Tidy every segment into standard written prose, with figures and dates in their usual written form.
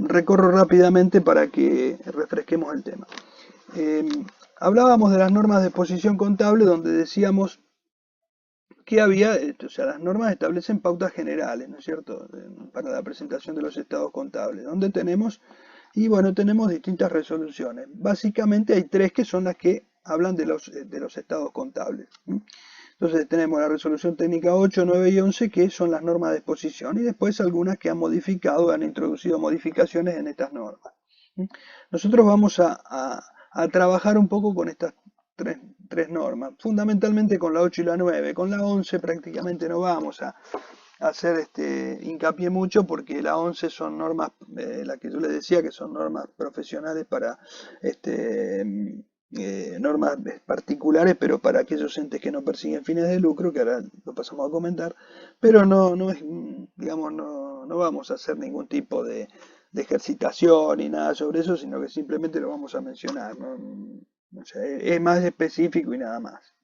recorro rápidamente para que refresquemos el tema. Eh, Hablábamos de las normas de exposición contable, donde decíamos que había, o sea, las normas establecen pautas generales, ¿no es cierto?, para la presentación de los estados contables, donde tenemos, y bueno, tenemos distintas resoluciones. Básicamente hay tres que son las que hablan de los estados contables. Entonces tenemos la resolución técnica 8, 9 y 11, que son las normas de exposición, y después algunas que han modificado, han introducido modificaciones en estas normas. Nosotros vamos a trabajar un poco con estas tres normas, fundamentalmente con la 8 y la 9. Con la 11 prácticamente no vamos a hacer hincapié mucho, porque la 11 son normas, la que yo les decía, que son normas profesionales para normas particulares, pero para aquellos entes que no persiguen fines de lucro, que ahora lo pasamos a comentar, pero no es, digamos, no vamos a hacer ningún tipo de ejercitación ni nada sobre eso, sino que simplemente lo vamos a mencionar, ¿no? O sea, es más específico y nada más.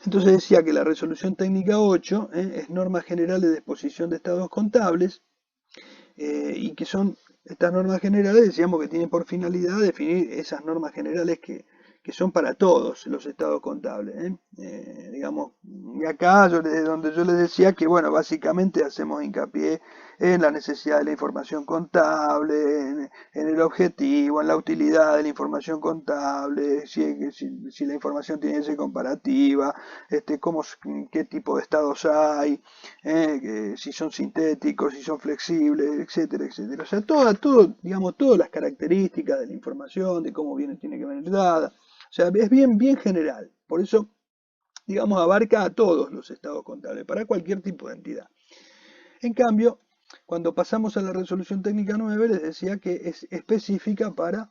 Entonces decía que la resolución técnica 8 es normas generales de exposición de estados contables, y que son estas normas generales, decíamos que tienen por finalidad definir esas normas generales que son para todos los estados contables. Digamos, y acá donde yo les decía que, bueno, básicamente hacemos hincapié en la necesidad de la información contable, en el objetivo, en la utilidad de la información contable, si la información tiene que ser comparativa, qué tipo de estados hay, si son sintéticos, si son flexibles, etcétera, etcétera. O sea, digamos, todas las características de la información, de cómo tiene que venir dada. O sea, es bien general. Por eso, digamos, abarca a todos los estados contables, para cualquier tipo de entidad. En cambio, cuando pasamos a la resolución técnica 9, les decía que es específica para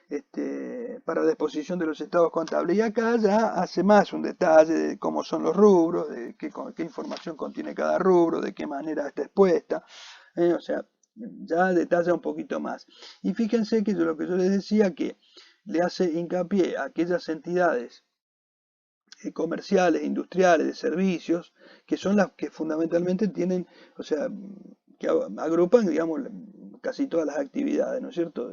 la exposición de los estados contables. Y acá ya hace más un detalle de cómo son los rubros, de qué información contiene cada rubro, de qué manera está expuesta. O sea, ya detalla un poquito más. Y fíjense que lo que yo les decía, que le hace hincapié a aquellas entidades comerciales, industriales, de servicios, que son las que fundamentalmente tienen, o sea, que agrupan, digamos, casi todas las actividades, ¿no es cierto?,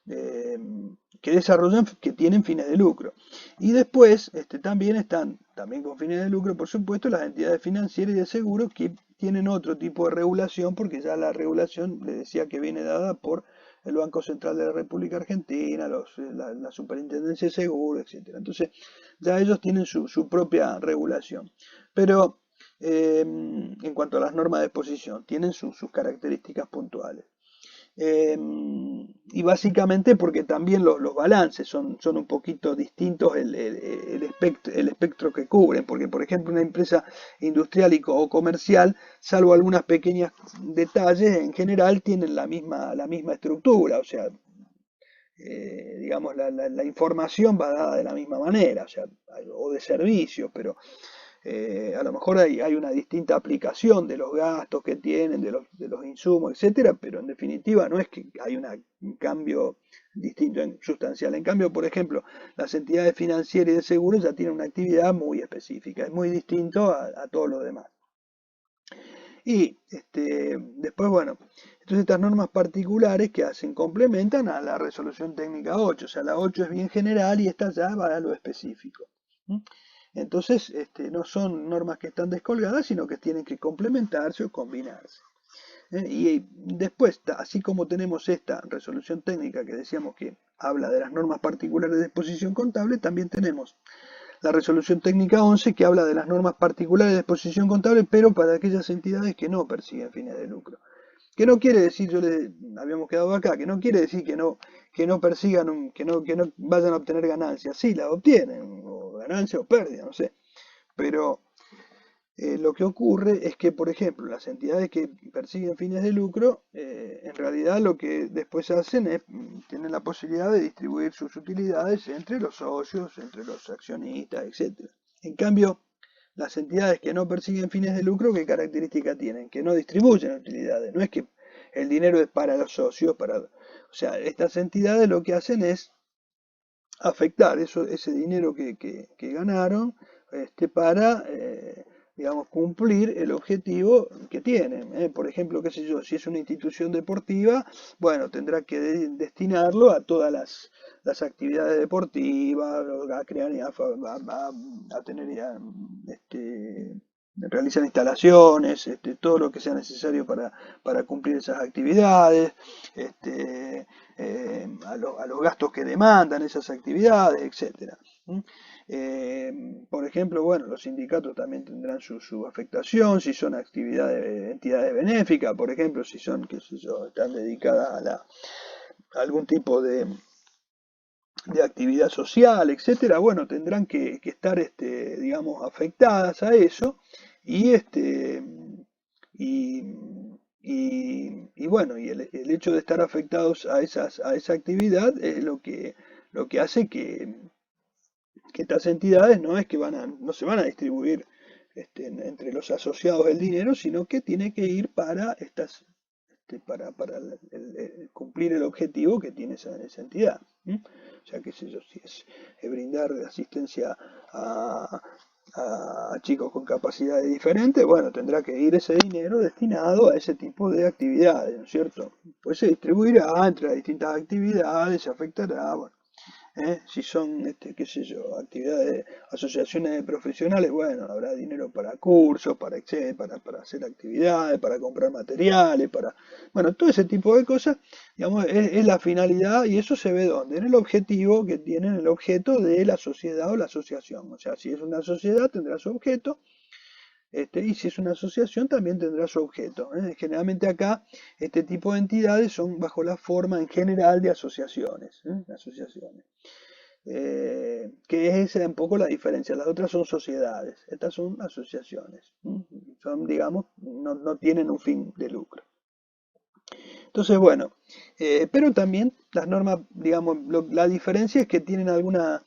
que desarrollan, que tienen fines de lucro. Y después también están, también con fines de lucro, por supuesto, las entidades financieras y de seguros, que tienen otro tipo de regulación, porque ya la regulación, les decía, que viene dada por el Banco Central de la República Argentina, la Superintendencia de Seguros, etcétera. Entonces, ya ellos tienen su propia regulación. Pero en cuanto a las normas de exposición, tienen sus características puntuales. Y básicamente porque también los balances son un poquito distintos, el espectro que cubren, porque por ejemplo una empresa industrial o comercial, salvo algunas pequeñas detalles, en general tienen la misma estructura, o sea, digamos, la información va dada de la misma manera, o sea, o de servicios, pero a lo mejor hay una distinta aplicación de los gastos que tienen, de los insumos, etcétera, pero en definitiva no es que hay un cambio distinto sustancial. En cambio, por ejemplo, las entidades financieras y de seguros ya tienen una actividad muy específica, es muy distinto a todos los demás. Y después, bueno, entonces estas normas particulares que hacen, complementan a la resolución técnica 8, o sea, la 8 es bien general y esta ya va a lo específico. Entonces, no son normas que están descolgadas, sino que tienen que complementarse o combinarse. Y después, así como tenemos esta resolución técnica que decíamos que habla de las normas particulares de exposición contable, también tenemos la resolución técnica 11, que habla de las normas particulares de exposición contable, pero para aquellas entidades que no persiguen fines de lucro. Que no quiere decir, habíamos quedado acá, que no quiere decir que no persigan, que no vayan a obtener ganancias. Sí, la obtienen, o ganancia o pérdida, no sé. Pero lo que ocurre es que, por ejemplo, las entidades que persiguen fines de lucro, en realidad lo que después hacen es tener la posibilidad de distribuir sus utilidades entre los socios, entre los accionistas, etc. En cambio, las entidades que no persiguen fines de lucro, ¿qué característica tienen? Que no distribuyen utilidades. No es que el dinero es para los socios, o sea, estas entidades lo que hacen es afectar ese dinero que ganaron para digamos, cumplir el objetivo que tienen. Por ejemplo, qué sé yo, si es una institución deportiva, bueno, tendrá que destinarlo a todas las actividades deportivas, a crear, a tener, realizar instalaciones, todo lo que sea necesario para cumplir esas actividades, a los gastos que demandan esas actividades, etcétera. Por ejemplo, bueno, los sindicatos también tendrán su afectación, si son actividades, entidades benéficas, por ejemplo, si son, qué sé yo, están dedicadas a algún tipo de actividad social, etcétera, bueno, tendrán que estar, digamos, afectadas a eso y, y, y bueno, y el hecho de estar afectados a esa actividad es lo que hace que estas entidades no es que no se van a distribuir entre los asociados el dinero, sino que tiene que ir para para cumplir el objetivo que tiene esa entidad. O sea, qué sé yo, si es brindar asistencia a, a chicos con capacidades diferentes, bueno, tendrá que ir ese dinero destinado a ese tipo de actividades, ¿no es cierto? Pues se distribuirá entre las distintas actividades, se afectará, bueno. Si son, qué sé yo, actividades, asociaciones de profesionales, bueno, habrá dinero para cursos, para hacer actividades, para comprar materiales, bueno, todo ese tipo de cosas, digamos, es la finalidad y eso se ve ¿dónde? En el objetivo que tienen, el objeto de la sociedad o la asociación. O sea, si es una sociedad tendrá su objeto, y si es una asociación también tendrá su objeto. Generalmente acá este tipo de entidades son bajo la forma en general de asociaciones. Que es esa un poco la diferencia. Las otras son sociedades, estas son asociaciones. Son, digamos, no tienen un fin de lucro. Entonces, bueno, pero también las normas, digamos, la diferencia es que tienen algunos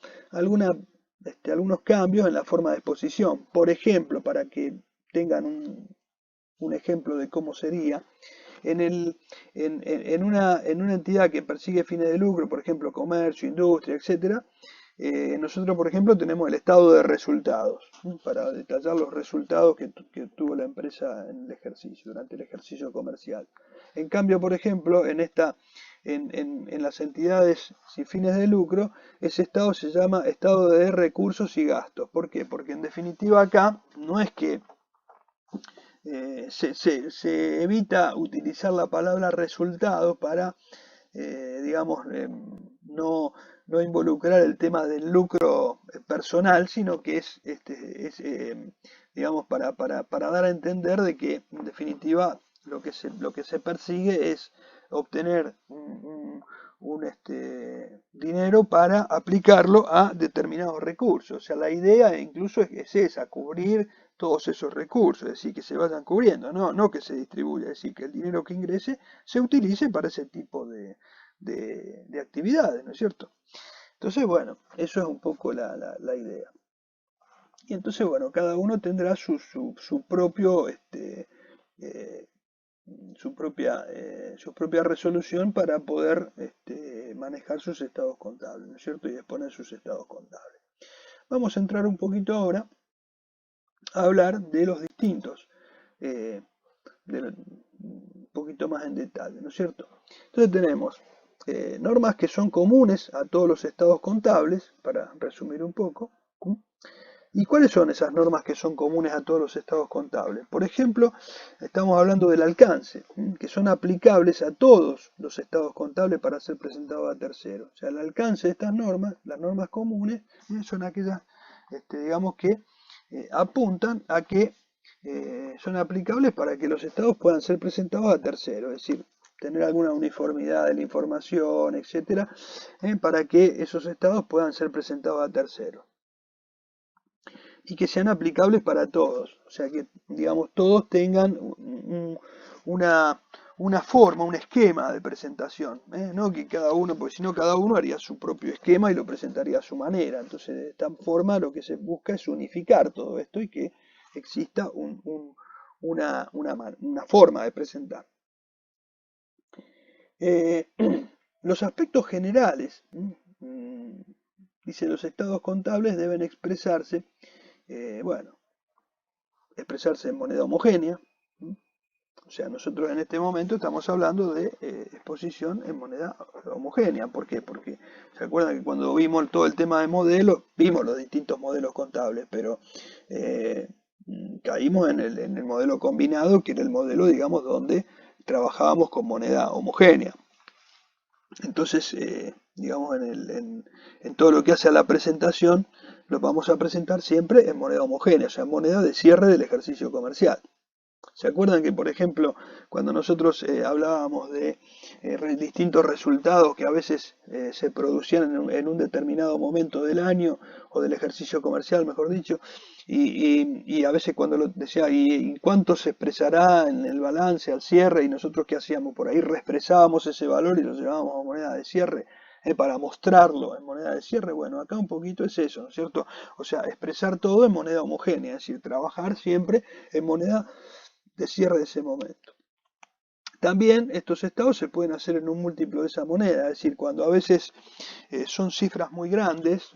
cambios en la forma de exposición. Por ejemplo, para que tengan un ejemplo de cómo sería, en, el, en una entidad que persigue fines de lucro, por ejemplo, comercio, industria, etcétera, nosotros, por ejemplo, tenemos el estado de resultados, para detallar los resultados que tuvo la empresa en el ejercicio, durante el ejercicio comercial. En cambio, por ejemplo, en las entidades sin fines de lucro, ese estado se llama estado de recursos y gastos. ¿Por qué? Porque en definitiva acá no es que se evita utilizar la palabra resultado para, digamos, no involucrar el tema del lucro personal, sino que digamos, para dar a entender de que, en definitiva, lo que se persigue es obtener dinero para aplicarlo a determinados recursos. O sea, la idea incluso es esa, cubrir todos esos recursos, es decir, que se vayan cubriendo, no que se distribuya, es decir, que el dinero que ingrese se utilice para ese tipo de actividades, ¿no es cierto? Entonces, bueno, eso es un poco la idea. Y entonces, bueno, cada uno tendrá su propio, eh, su propia resolución para poder manejar sus estados contables, ¿no es cierto? Y exponer sus estados contables. Vamos a entrar un poquito ahora a hablar de los distintos, un poquito más en detalle, ¿no es cierto? Entonces tenemos normas que son comunes a todos los estados contables, para resumir un poco. ¿Y cuáles son esas normas que son comunes a todos los estados contables? Por ejemplo, estamos hablando del alcance, que son aplicables a todos los estados contables para ser presentados a terceros. O sea, el alcance de estas normas, las normas comunes, son aquellas, digamos, que apuntan a que son aplicables para que los estados puedan ser presentados a terceros, es decir, tener alguna uniformidad de la información, etcétera, para que esos estados puedan ser presentados a terceros y que sean aplicables para todos, o sea que, digamos, todos tengan una forma, un esquema de presentación, no que cada uno, porque si no cada uno haría su propio esquema y lo presentaría a su manera. Entonces, de esta forma lo que se busca es unificar todo esto y que exista una forma de presentar. Los aspectos generales, dice, los estados contables deben expresarse, bueno, expresarse en moneda homogénea. O sea, nosotros en este momento estamos hablando de exposición en moneda homogénea. ¿Por qué? Porque se acuerdan que cuando vimos todo el tema de modelos, vimos los distintos modelos contables, pero caímos en el modelo combinado, que era el modelo, digamos, donde trabajábamos con moneda homogénea. Entonces, digamos, en todo lo que hace a la presentación, lo vamos a presentar siempre en moneda homogénea, o sea, moneda de cierre del ejercicio comercial. ¿Se acuerdan que, por ejemplo, cuando nosotros hablábamos de distintos resultados que a veces se producían en un determinado momento del año o del ejercicio comercial, mejor dicho, y a veces cuando lo decía, ¿y cuánto se expresará en el balance al cierre? Y nosotros, ¿qué hacíamos? Por ahí reexpresábamos ese valor y lo llevábamos a moneda de cierre. Para mostrarlo en moneda de cierre, bueno, acá un poquito es eso, ¿no es cierto? O sea, expresar todo en moneda homogénea, es decir, trabajar siempre en moneda de cierre de ese momento. También estos estados se pueden hacer en un múltiplo de esa moneda, es decir, cuando a veces son cifras muy grandes,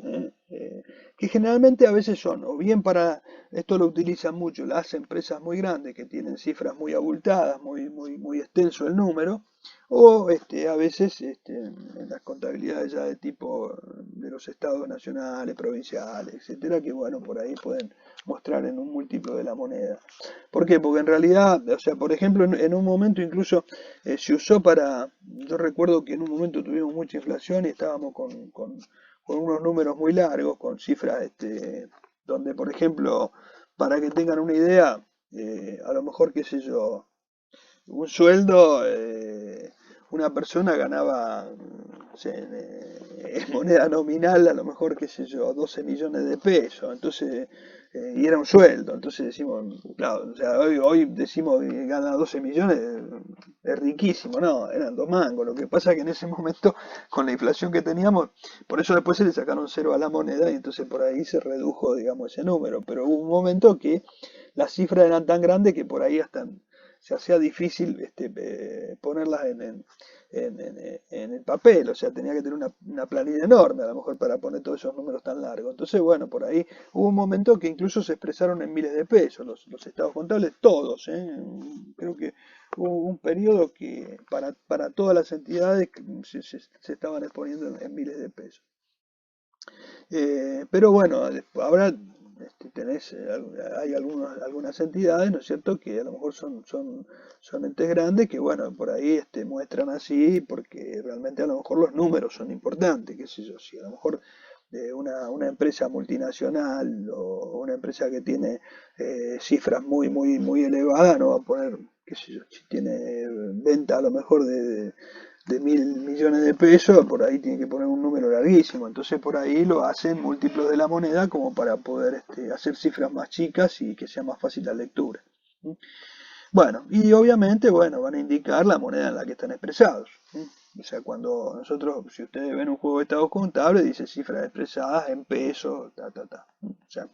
que generalmente a veces son, o bien para, esto lo utilizan mucho las empresas muy grandes que tienen cifras muy abultadas, muy extenso el número, o a veces en las contabilidades ya de tipo de los estados nacionales, provinciales, etcétera, que bueno, por ahí pueden mostrar en un múltiplo de la moneda. ¿Por qué? Porque en realidad, o sea, por ejemplo, en un momento incluso se usó para, yo recuerdo que en un momento tuvimos mucha inflación y estábamos con unos números muy largos, con cifras donde, por ejemplo, para que tengan una idea, a lo mejor, qué sé yo, un sueldo, una persona ganaba, no sé, en moneda nominal, a lo mejor, qué sé yo, 12 millones de pesos, entonces, y era un sueldo, entonces decimos, claro, o sea, hoy decimos que gana 12 millones, es riquísimo, no, eran 2 mangos, lo que pasa es que en ese momento, con la inflación que teníamos, por eso después se le sacaron cero a la moneda y entonces por ahí se redujo, digamos, ese número, pero hubo un momento que las cifras eran tan grandes que por ahí hasta se hacía difícil ponerlas en el papel, o sea, tenía que tener una planilla enorme a lo mejor para poner todos esos números tan largos. Entonces, bueno, por ahí hubo un momento que incluso se expresaron en miles de pesos los estados contables, todos. Creo que hubo un periodo que para todas las entidades se estaban exponiendo en miles de pesos. Pero bueno, ahora hay algunas entidades, ¿no es cierto?, que a lo mejor son entes grandes que, bueno, por ahí muestran así, porque realmente a lo mejor los números son importantes, qué sé yo, si a lo mejor una empresa multinacional o una empresa que tiene cifras muy elevadas, no va a poner, qué sé yo, si tiene venta a lo mejor de 1.000 millones de pesos, por ahí tiene que poner un número larguísimo, entonces por ahí lo hacen múltiplos de la moneda como para poder hacer cifras más chicas y que sea más fácil la lectura. Bueno, y obviamente, bueno, van a indicar la moneda en la que están expresados. O sea, cuando nosotros, si ustedes ven un juego de estados contables, dice cifras expresadas en pesos, O sea,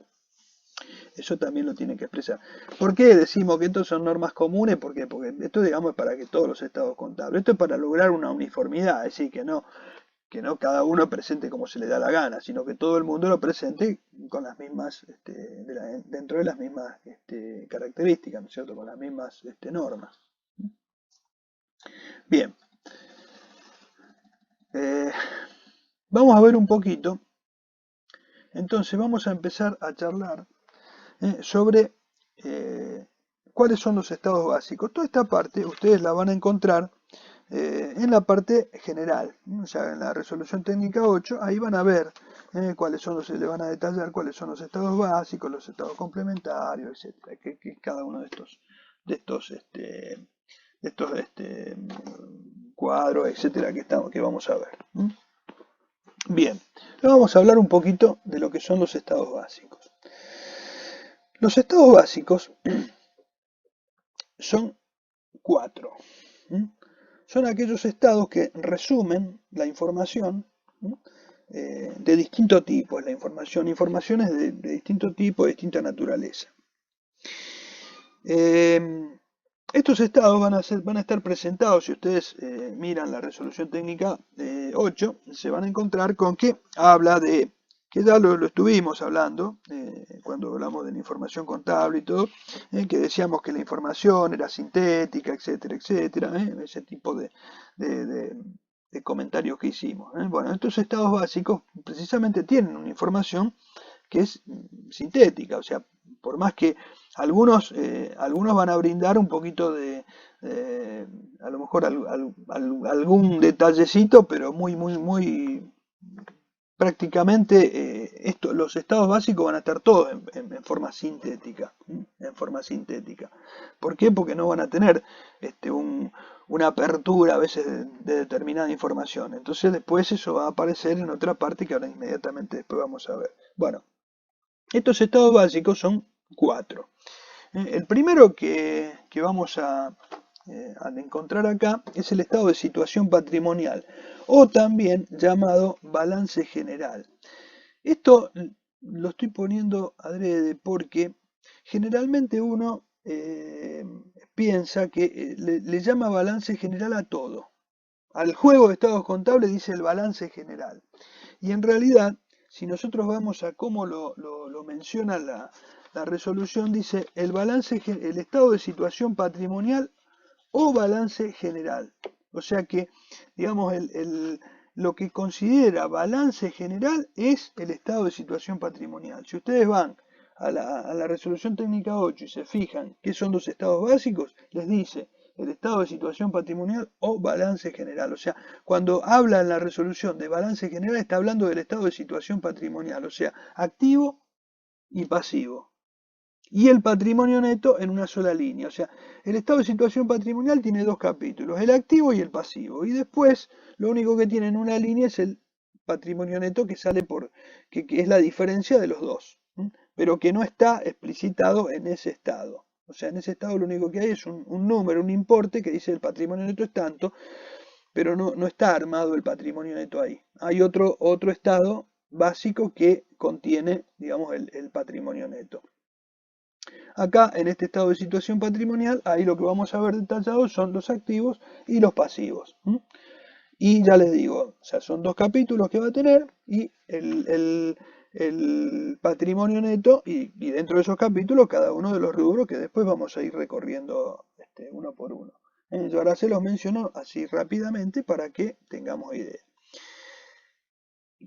eso también lo tienen que expresar. ¿Por qué decimos que estos son normas comunes? ¿Por qué? Porque esto, digamos, es para que todos los estados contables. Esto es para lograr una uniformidad, es decir, que no cada uno presente como se le da la gana, sino que todo el mundo lo presente con las mismas, dentro de las mismas características, ¿no es cierto? Con las mismas normas. Bien. Vamos a ver un poquito. Entonces vamos a empezar a charlar sobre cuáles son los estados básicos. Toda esta parte ustedes la van a encontrar en la parte general, o sea, en la resolución técnica 8, ahí van a ver cuáles son le van a detallar cuáles son los estados básicos, los estados complementarios, etcétera, que cada uno de estos cuadros, etcétera, que vamos a ver. Bien, vamos a hablar un poquito de lo que son los estados básicos. Los estados básicos son 4. Son aquellos estados que resumen la información de distinto tipo. Informaciones de distinto tipo, de distinta naturaleza. Estos estados van a estar presentados, si ustedes miran la resolución técnica 8, se van a encontrar con que habla de que ya lo estuvimos hablando cuando hablamos de la información contable y todo, que decíamos que la información era sintética, etcétera, etcétera, ese tipo de comentarios que hicimos. Bueno, estos estados básicos precisamente tienen una información que es sintética, o sea, por más que algunos van a brindar un poquito a lo mejor algún detallecito, pero muy prácticamente los estados básicos van a estar todos en forma sintética, en forma sintética. ¿Por qué? Porque no van a tener una apertura a veces de determinada información. Entonces después eso va a aparecer en otra parte que ahora inmediatamente después vamos a ver. Bueno, estos estados básicos son 4. El primero que vamos a encontrar acá es el estado de situación patrimonial, o también llamado balance general. Esto lo estoy poniendo adrede porque generalmente uno piensa que le llama balance general a todo. Al juego de estados contables dice el balance general. Y en realidad, si nosotros vamos a cómo lo menciona la resolución, dice el estado de situación patrimonial o balance general. O sea que, digamos, lo que considera balance general es el estado de situación patrimonial. Si ustedes van a la resolución técnica 8 y se fijan qué son los estados básicos, les dice el estado de situación patrimonial o balance general. O sea, cuando habla en la resolución de balance general está hablando del estado de situación patrimonial, o sea, activo y pasivo. Y el patrimonio neto en una sola línea. O sea, el estado de situación patrimonial tiene dos capítulos, el activo y el pasivo. Y después, lo único que tiene en una línea es el patrimonio neto que sale que es la diferencia de los dos, pero que no está explicitado en ese estado. O sea, en ese estado lo único que hay es un número, un importe que dice el patrimonio neto es tanto, pero no está armado el patrimonio neto ahí. Hay otro estado básico que contiene, digamos, el patrimonio neto. Acá, en este estado de situación patrimonial, ahí lo que vamos a ver detallado son los activos y los pasivos. Y ya les digo, o sea, son dos capítulos que va a tener y el patrimonio neto y dentro de esos capítulos cada uno de los rubros que después vamos a ir recorriendo uno por uno. Yo ahora se los menciono así rápidamente para que tengamos idea.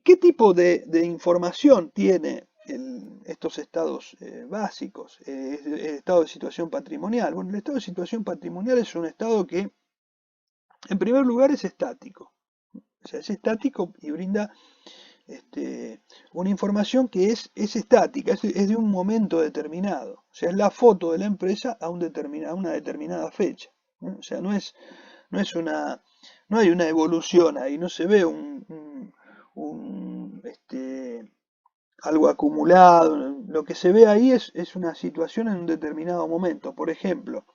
¿Qué tipo de información tiene estos estados básicos? El estado de situación patrimonial. Bueno, el estado de situación patrimonial es un estado que, en primer lugar, es estático. O sea, es estático y brinda una información que es estática, es de un momento determinado. O sea, es la foto de la empresa a una determinada fecha. O sea, no hay una evolución ahí, no se ve algo acumulado. Lo que se ve ahí es una situación en un determinado momento. Por ejemplo,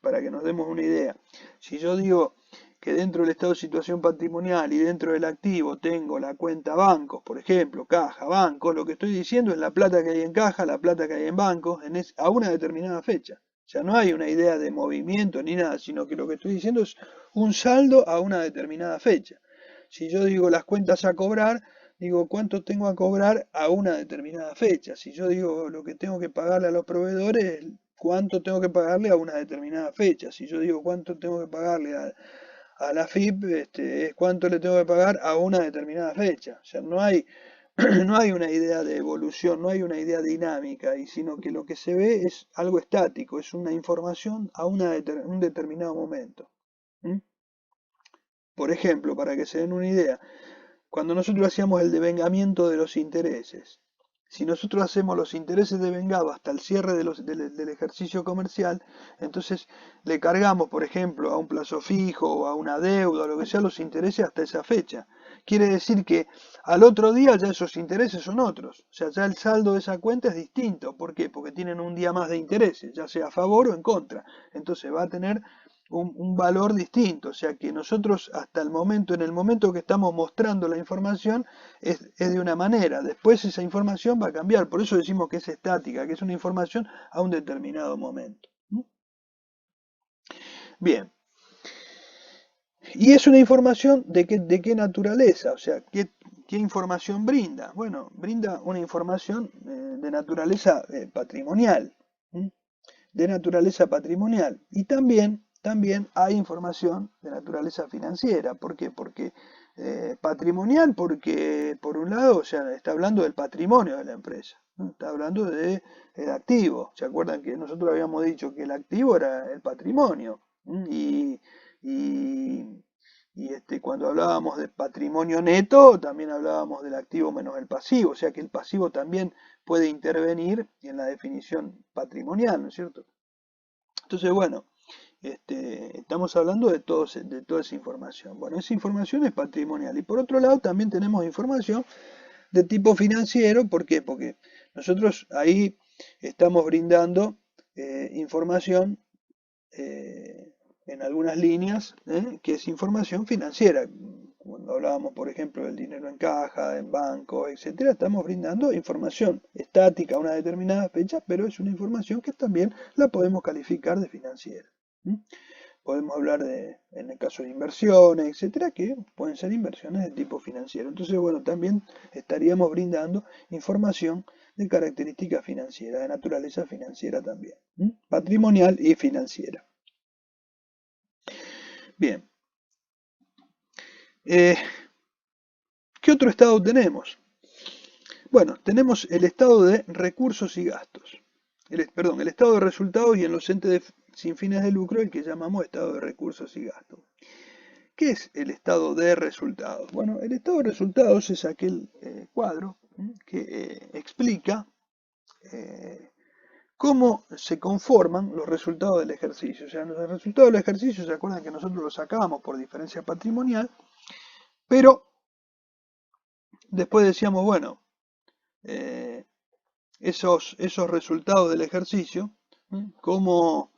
para que nos demos una idea, si yo digo que dentro del estado de situación patrimonial y dentro del activo tengo la cuenta bancos, por ejemplo, caja, bancos, lo que estoy diciendo es la plata que hay en caja, la plata que hay en bancos, a una determinada fecha. O sea, no hay una idea de movimiento ni nada, sino que lo que estoy diciendo es un saldo a una determinada fecha. Si yo digo las cuentas a cobrar, digo cuánto tengo a cobrar a una determinada fecha. Si yo digo lo que tengo que pagarle a los proveedores, cuánto tengo que pagarle a una determinada fecha. Si yo digo cuánto tengo que pagarle a la FIP, es cuánto le tengo que pagar a una determinada fecha. O sea, no hay una idea de evolución, no hay una idea dinámica, sino que lo que se ve es algo estático, es una información a un determinado momento. Por ejemplo, para que se den una idea, cuando nosotros hacíamos el devengamiento de los intereses, si nosotros hacemos los intereses devengados hasta el cierre del ejercicio comercial, entonces le cargamos, por ejemplo, a un plazo fijo o a una deuda o lo que sea, los intereses hasta esa fecha. Quiere decir que al otro día ya esos intereses son otros. O sea, ya el saldo de esa cuenta es distinto. ¿Por qué? Porque tienen un día más de intereses, ya sea a favor o en contra. Entonces va a tener un valor distinto. O sea que nosotros hasta el momento, en el momento que estamos mostrando la información, es de una manera. Después esa información va a cambiar. Por eso decimos que es estática, que es una información a un determinado momento. Bien. ¿Y es una información de qué naturaleza? O sea, ¿qué información brinda? Bueno, brinda una información de naturaleza patrimonial. De naturaleza patrimonial. Y también hay información de naturaleza financiera. ¿Por qué? Porque patrimonial, porque por un lado, o sea, está hablando del patrimonio de la empresa, ¿no? Está hablando del activo. ¿Se acuerdan que nosotros habíamos dicho que el activo era el patrimonio? Y, y, cuando hablábamos de patrimonio neto, también hablábamos del activo menos el pasivo, o sea que el pasivo también puede intervenir en la definición patrimonial, ¿no es cierto? Entonces, bueno, estamos hablando de toda esa información. Bueno, esa información es patrimonial. Y por otro lado, también tenemos información de tipo financiero. ¿Por qué? Porque nosotros ahí estamos brindando información en algunas líneas, que es información financiera. Cuando hablábamos, por ejemplo, del dinero en caja, en banco, etcétera, estamos brindando información estática a una determinada fecha, pero es una información que también la podemos calificar de financiera. Podemos hablar en el caso de inversiones, etcétera, que pueden ser inversiones de tipo financiero. Entonces, bueno, también estaríamos brindando información de características financieras, de naturaleza financiera también, patrimonial y financiera. Bien. ¿Qué otro estado tenemos? Bueno, tenemos el estado de recursos y gastos. El estado de resultados y en los entes sin fines de lucro, el que llamamos estado de recursos y gastos. ¿Qué es el estado de resultados? Bueno, el estado de resultados es aquel cuadro que explica cómo se conforman los resultados del ejercicio. O sea, los resultados del ejercicio, ¿se acuerdan que nosotros los sacábamos por diferencia patrimonial? Pero después decíamos, bueno, esos resultados del ejercicio, cómo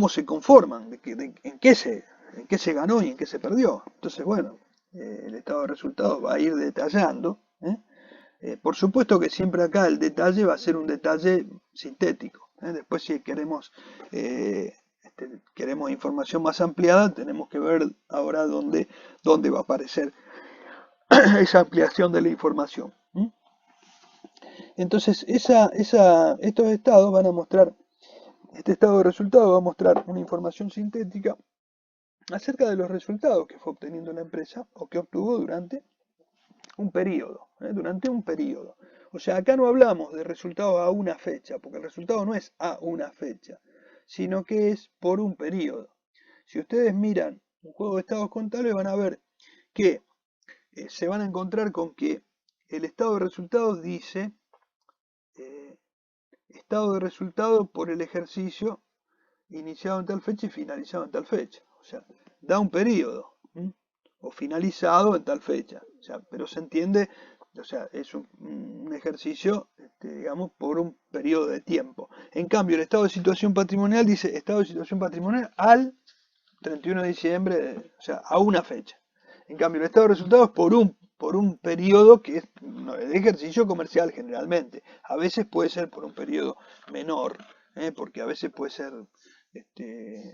se conforman, en qué se ganó y en qué se perdió. Entonces, bueno, el estado de resultados va a ir detallando. Por supuesto que siempre acá el detalle va a ser un detalle sintético. Después, si queremos información más ampliada, tenemos que ver ahora dónde va a aparecer esa ampliación de la información. Entonces, estos estados van a mostrar, este estado de resultados va a mostrar una información sintética acerca de los resultados que fue obteniendo la empresa o que obtuvo durante un periodo. O sea, acá no hablamos de resultados a una fecha, porque el resultado no es a una fecha, sino que es por un periodo. Si ustedes miran un juego de estados contables, van a ver que se van a encontrar con que el estado de resultados dice estado de resultado por el ejercicio iniciado en tal fecha y finalizado en tal fecha. O sea, da un periodo, o finalizado en tal fecha. O sea, pero se entiende, o sea, es un ejercicio, digamos, por un periodo de tiempo. En cambio, el estado de situación patrimonial dice estado de situación patrimonial al 31 de diciembre, o sea, a una fecha. En cambio, el estado de resultados por un periodo que es de ejercicio comercial generalmente. A veces puede ser por un periodo menor, porque a veces puede ser,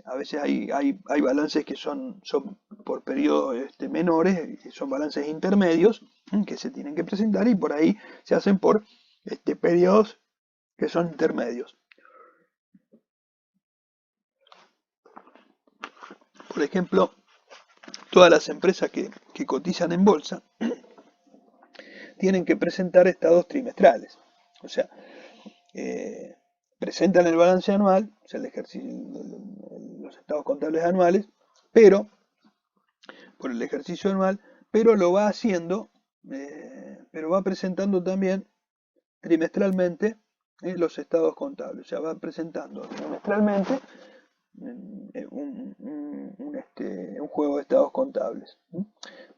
a veces hay balances que son por periodos menores, que son balances intermedios que se tienen que presentar y por ahí se hacen por periodos que son intermedios. Por ejemplo, todas las empresas que cotizan en bolsa tienen que presentar estados trimestrales. O sea, presentan el balance anual, o sea, los estados contables anuales, pero por el ejercicio anual, pero lo va haciendo, pero va presentando también trimestralmente los estados contables. O sea, va presentando trimestralmente un juego de estados contables,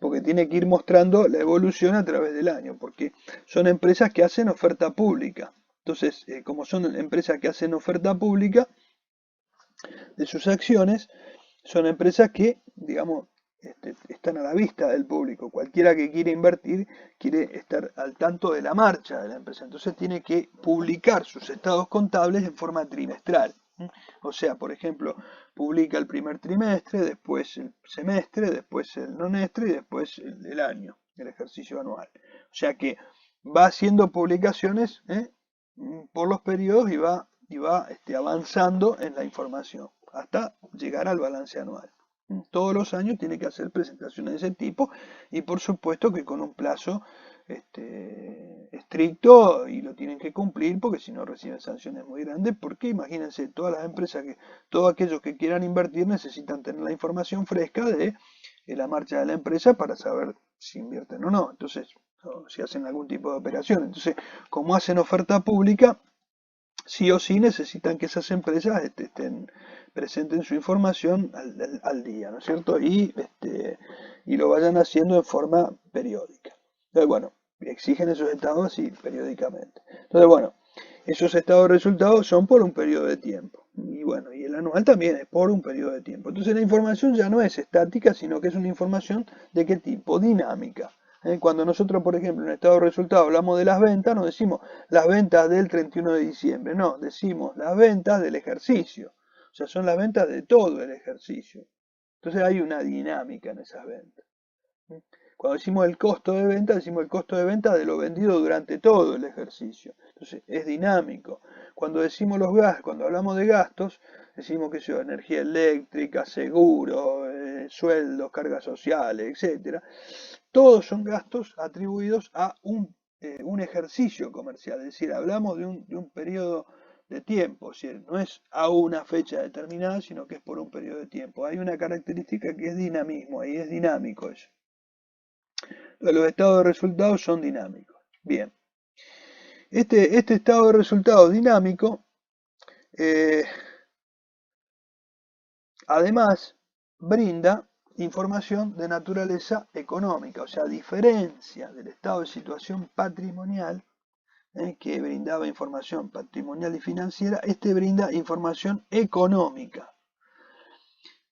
porque tiene que ir mostrando la evolución a través del año, porque son empresas que hacen oferta pública. Entonces, como son empresas que hacen oferta pública de sus acciones, son empresas que, digamos, están a la vista del público. Cualquiera que quiere invertir quiere estar al tanto de la marcha de la empresa. Entonces tiene que publicar sus estados contables en forma trimestral. O sea, por ejemplo, publica el primer trimestre, después el semestre, después el nonestre y después el año. el ejercicio anual. O sea que va haciendo publicaciones por los periodos y va avanzando en la información hasta llegar al balance anual. Todos los años tiene que hacer presentaciones de ese tipo y por supuesto que con un plazo estricto y lo tienen que cumplir porque si no reciben sanciones muy grandes porque imagínense todas las empresas todos aquellos que quieran invertir necesitan tener la información fresca de la marcha de la empresa para saber si invierten o no, entonces o si hacen algún tipo de operación, entonces como hacen oferta pública sí o sí necesitan que esas empresas presenten su información al día, ¿no es cierto? Y lo vayan haciendo en forma periódica. Entonces, bueno, exigen esos estados así periódicamente. Entonces, bueno, esos estados de resultados son por un periodo de tiempo. Y bueno, y el anual también es por un periodo de tiempo. Entonces la información ya no es estática, sino que es una información de qué tipo, dinámica. Cuando nosotros, por ejemplo, en el estado de resultados hablamos de las ventas, no decimos las ventas del 31 de diciembre, no, decimos las ventas del ejercicio. O sea, son las ventas de todo el ejercicio. Entonces hay una dinámica en esas ventas. Cuando decimos el costo de venta, decimos el costo de venta de lo vendido durante todo el ejercicio. Entonces es dinámico. Cuando decimos los gastos, cuando hablamos de gastos, decimos que sea energía eléctrica, seguro, sueldos, cargas sociales, etcétera. Todos son gastos atribuidos a un ejercicio comercial, es decir, hablamos de un periodo de tiempo, es decir, no es a una fecha determinada, sino que es por un periodo de tiempo. Hay una característica que es dinamismo, ahí es dinámico eso. Los estados de resultados son dinámicos. Bien, este estado de resultados dinámico, además, brinda información de naturaleza económica, o sea, a diferencia del estado de situación patrimonial, que brindaba información patrimonial y financiera, este brinda información económica,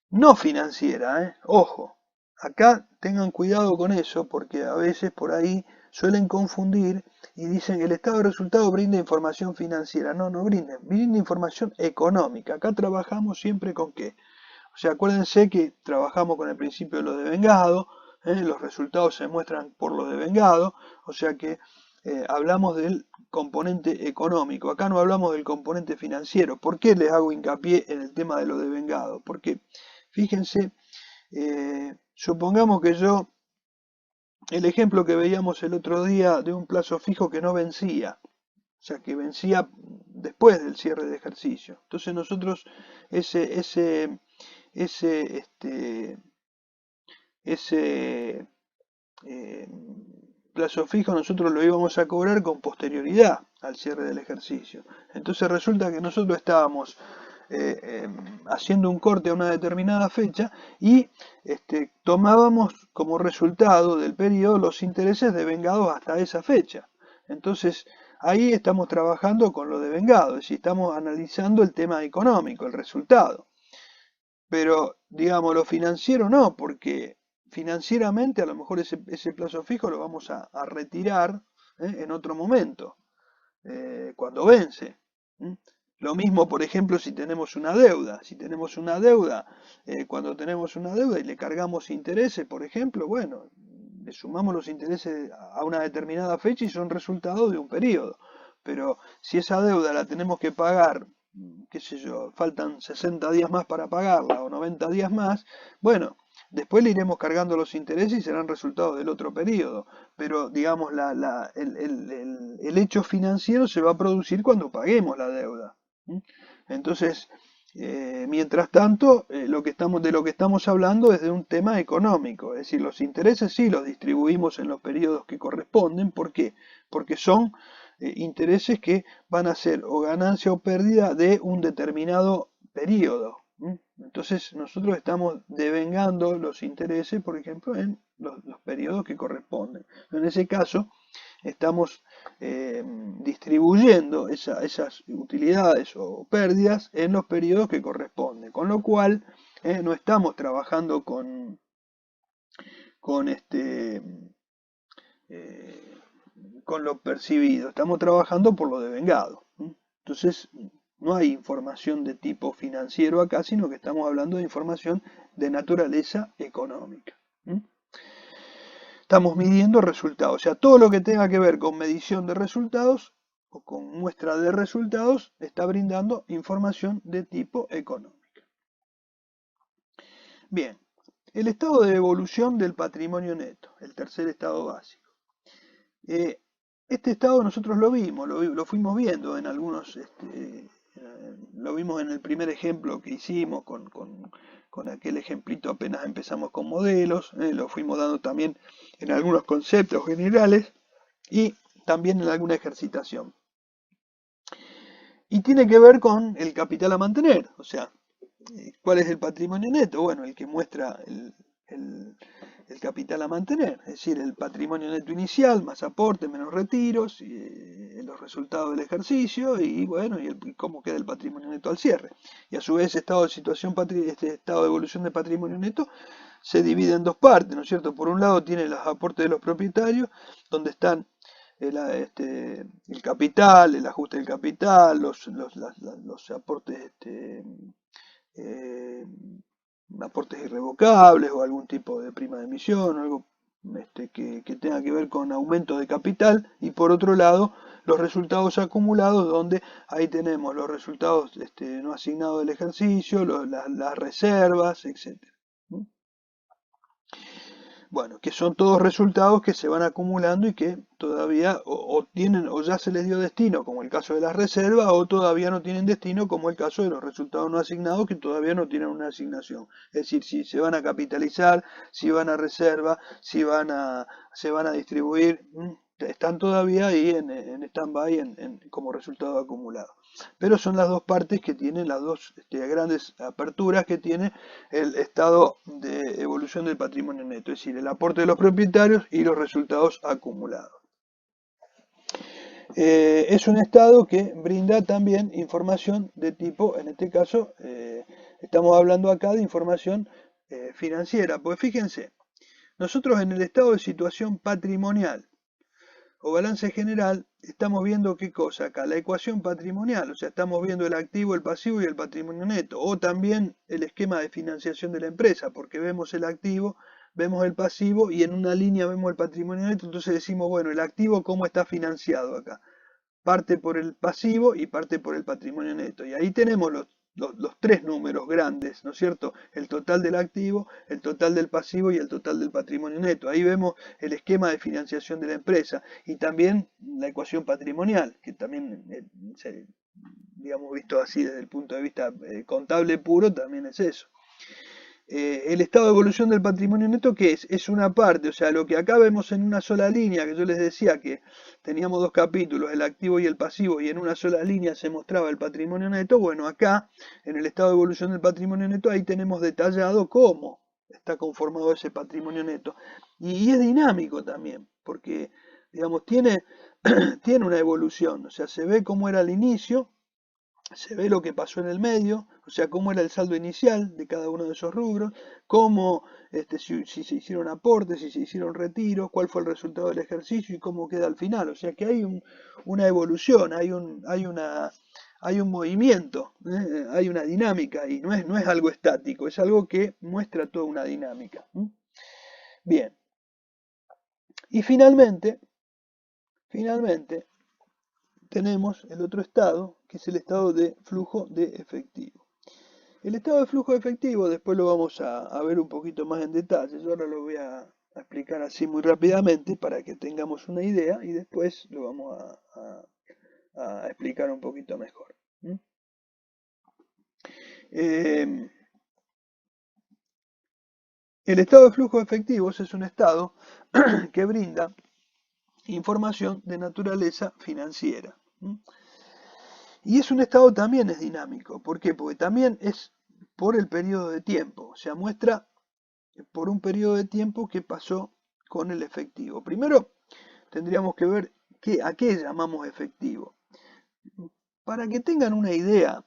no financiera, ojo, acá tengan cuidado con eso, porque a veces por ahí suelen confundir y dicen que el estado de resultados brinda información financiera. No, no brinda información económica. Acá trabajamos siempre con qué. O sea, acuérdense que trabajamos con el principio de lo devengado, los resultados se muestran por lo devengado, o sea que hablamos del componente económico, acá no hablamos del componente financiero. ¿Por qué les hago hincapié en el tema de lo devengado? Porque, fíjense, supongamos que el ejemplo que veíamos el otro día de un plazo fijo que no vencía, o sea, que vencía después del cierre de ejercicio. Entonces nosotros ese plazo fijo nosotros lo íbamos a cobrar con posterioridad al cierre del ejercicio. Entonces resulta que nosotros estábamos haciendo un corte a una determinada fecha y tomábamos como resultado del periodo los intereses devengados hasta esa fecha. Entonces ahí estamos trabajando con lo devengado, es decir, estamos analizando el tema económico, el resultado. Pero, digamos, lo financiero no, porque financieramente a lo mejor ese plazo fijo lo vamos a retirar en otro momento, cuando vence. Lo mismo, por ejemplo, si tenemos una deuda. Si tenemos una deuda, cuando tenemos una deuda y le cargamos intereses, por ejemplo, bueno, le sumamos los intereses a una determinada fecha y son resultado de un periodo. Pero si esa deuda la tenemos que pagar, qué sé yo, faltan 60 días más para pagarla o 90 días más, bueno, después le iremos cargando los intereses y serán resultados del otro periodo. Pero, digamos, el hecho financiero se va a producir cuando paguemos la deuda. Entonces, mientras tanto, de lo que estamos hablando es de un tema económico, es decir, los intereses sí los distribuimos en los periodos que corresponden. ¿Por qué? Porque son intereses que van a ser o ganancia o pérdida de un determinado periodo. Entonces nosotros estamos devengando los intereses, por ejemplo, en los periodos que corresponden. En ese caso, estamos distribuyendo esas utilidades o pérdidas en los periodos que corresponden. Con lo cual, no estamos trabajando con lo percibido, estamos trabajando por lo devengado. Entonces, no hay información de tipo financiero acá, sino que estamos hablando de información de naturaleza económica. estamos midiendo resultados. O sea, todo lo que tenga que ver con medición de resultados o con muestra de resultados está brindando información de tipo económica. Bien, el estado de evolución del patrimonio neto, el tercer estado básico. Este estado nosotros lo vimos, lo fuimos viendo en algunos, lo vimos en el primer ejemplo que hicimos con aquel ejemplito apenas empezamos con modelos, lo fuimos dando también en algunos conceptos generales y también en alguna ejercitación. Y tiene que ver con el capital a mantener, o sea, ¿cuál es el patrimonio neto? Bueno, el que muestra el capital a mantener, es decir, el patrimonio neto inicial, más aporte, menos retiros, los resultados del ejercicio y bueno, y cómo queda el patrimonio neto al cierre. Y a su vez, estado de situación, este estado de evolución de patrimonio neto se divide en dos partes, ¿no es cierto? Por un lado tiene los aportes de los propietarios, donde están el capital, el ajuste del capital, los aportes eh, aportes irrevocables o algún tipo de prima de emisión, algo que tenga que ver con aumento de capital, y por otro lado los resultados acumulados, donde ahí tenemos los resultados no asignados del ejercicio, las reservas, etc. Bueno, que son todos resultados que se van acumulando y que todavía o tienen o ya se les dio destino, como el caso de las reservas, o todavía no tienen destino, como el caso de los resultados no asignados que todavía no tienen una asignación. Es decir, si se van a capitalizar, si van a reserva, si se van a distribuir, están todavía ahí en stand-by como resultado acumulado. Pero son las dos partes que tienen, las dos grandes aperturas que tiene el estado de evolución del patrimonio neto, es decir, el aporte de los propietarios y los resultados acumulados. Es un estado que brinda también información de tipo, en este caso, estamos hablando acá de información financiera, pues fíjense, nosotros en el estado de situación patrimonial o balance general, estamos viendo qué cosa acá, la ecuación patrimonial, o sea, estamos viendo el activo, el pasivo y el patrimonio neto, o también el esquema de financiación de la empresa, porque vemos el activo, vemos el pasivo y en una línea vemos el patrimonio neto, entonces decimos, bueno, el activo cómo está financiado acá, parte por el pasivo y parte por el patrimonio neto, y ahí tenemos los tres números grandes, ¿no es cierto? El total del activo, el total del pasivo y el total del patrimonio neto. Ahí vemos el esquema de financiación de la empresa y también la ecuación patrimonial, que también, digamos, visto así desde el punto de vista contable puro, también es eso. El estado de evolución del patrimonio neto, ¿qué es? Es una parte, o sea, lo que acá vemos en una sola línea, que yo les decía que teníamos dos capítulos, el activo y el pasivo, y en una sola línea se mostraba el patrimonio neto. Bueno, acá, en el estado de evolución del patrimonio neto, ahí tenemos detallado cómo está conformado ese patrimonio neto. Y es dinámico también, porque, digamos, tiene una evolución, o sea, se ve cómo era al inicio, se ve lo que pasó en el medio, o sea, cómo era el saldo inicial de cada uno de esos rubros, cómo, si se hicieron aportes, si se hicieron retiros, cuál fue el resultado del ejercicio y cómo queda al final. O sea que hay una evolución, hay un movimiento, hay una dinámica y no es algo estático, es algo que muestra toda una dinámica. Bien. Y finalmente, tenemos el otro estado, que es el estado de flujo de efectivo. El estado de flujo de efectivo, después lo vamos a ver un poquito más en detalle. Yo ahora lo voy a explicar así muy rápidamente para que tengamos una idea y después lo vamos a explicar un poquito mejor. El estado de flujo de efectivos es un estado que brinda información de naturaleza financiera. Y es un estado también es dinámico. ¿Por qué? Porque también es por el periodo de tiempo. O sea, muestra por un periodo de tiempo qué pasó con el efectivo. Primero, tendríamos que ver a qué llamamos efectivo. Para que tengan una idea,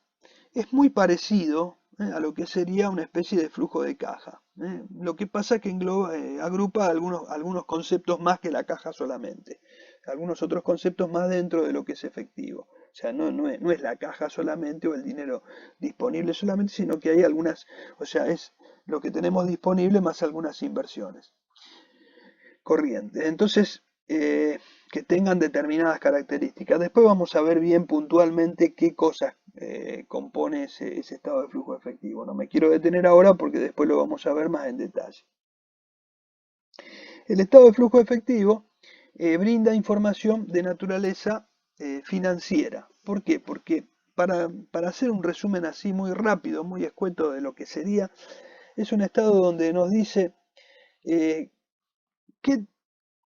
es muy parecido a lo que sería una especie de flujo de caja. Lo que pasa es que agrupa algunos conceptos más que la caja solamente. Algunos otros conceptos más dentro de lo que es efectivo. O sea, no es la caja solamente o el dinero disponible solamente, sino que hay algunas, o sea, es lo que tenemos disponible más algunas inversiones. corrientes. Entonces, que tengan determinadas características. Después vamos a ver bien puntualmente qué cosas compone ese estado de flujo efectivo. No me quiero detener ahora porque después lo vamos a ver más en detalle. El estado de flujo efectivo brinda información de naturaleza financiera. ¿Por qué? Porque para hacer un resumen así muy rápido, muy escueto de lo que sería, es un estado donde nos dice qué,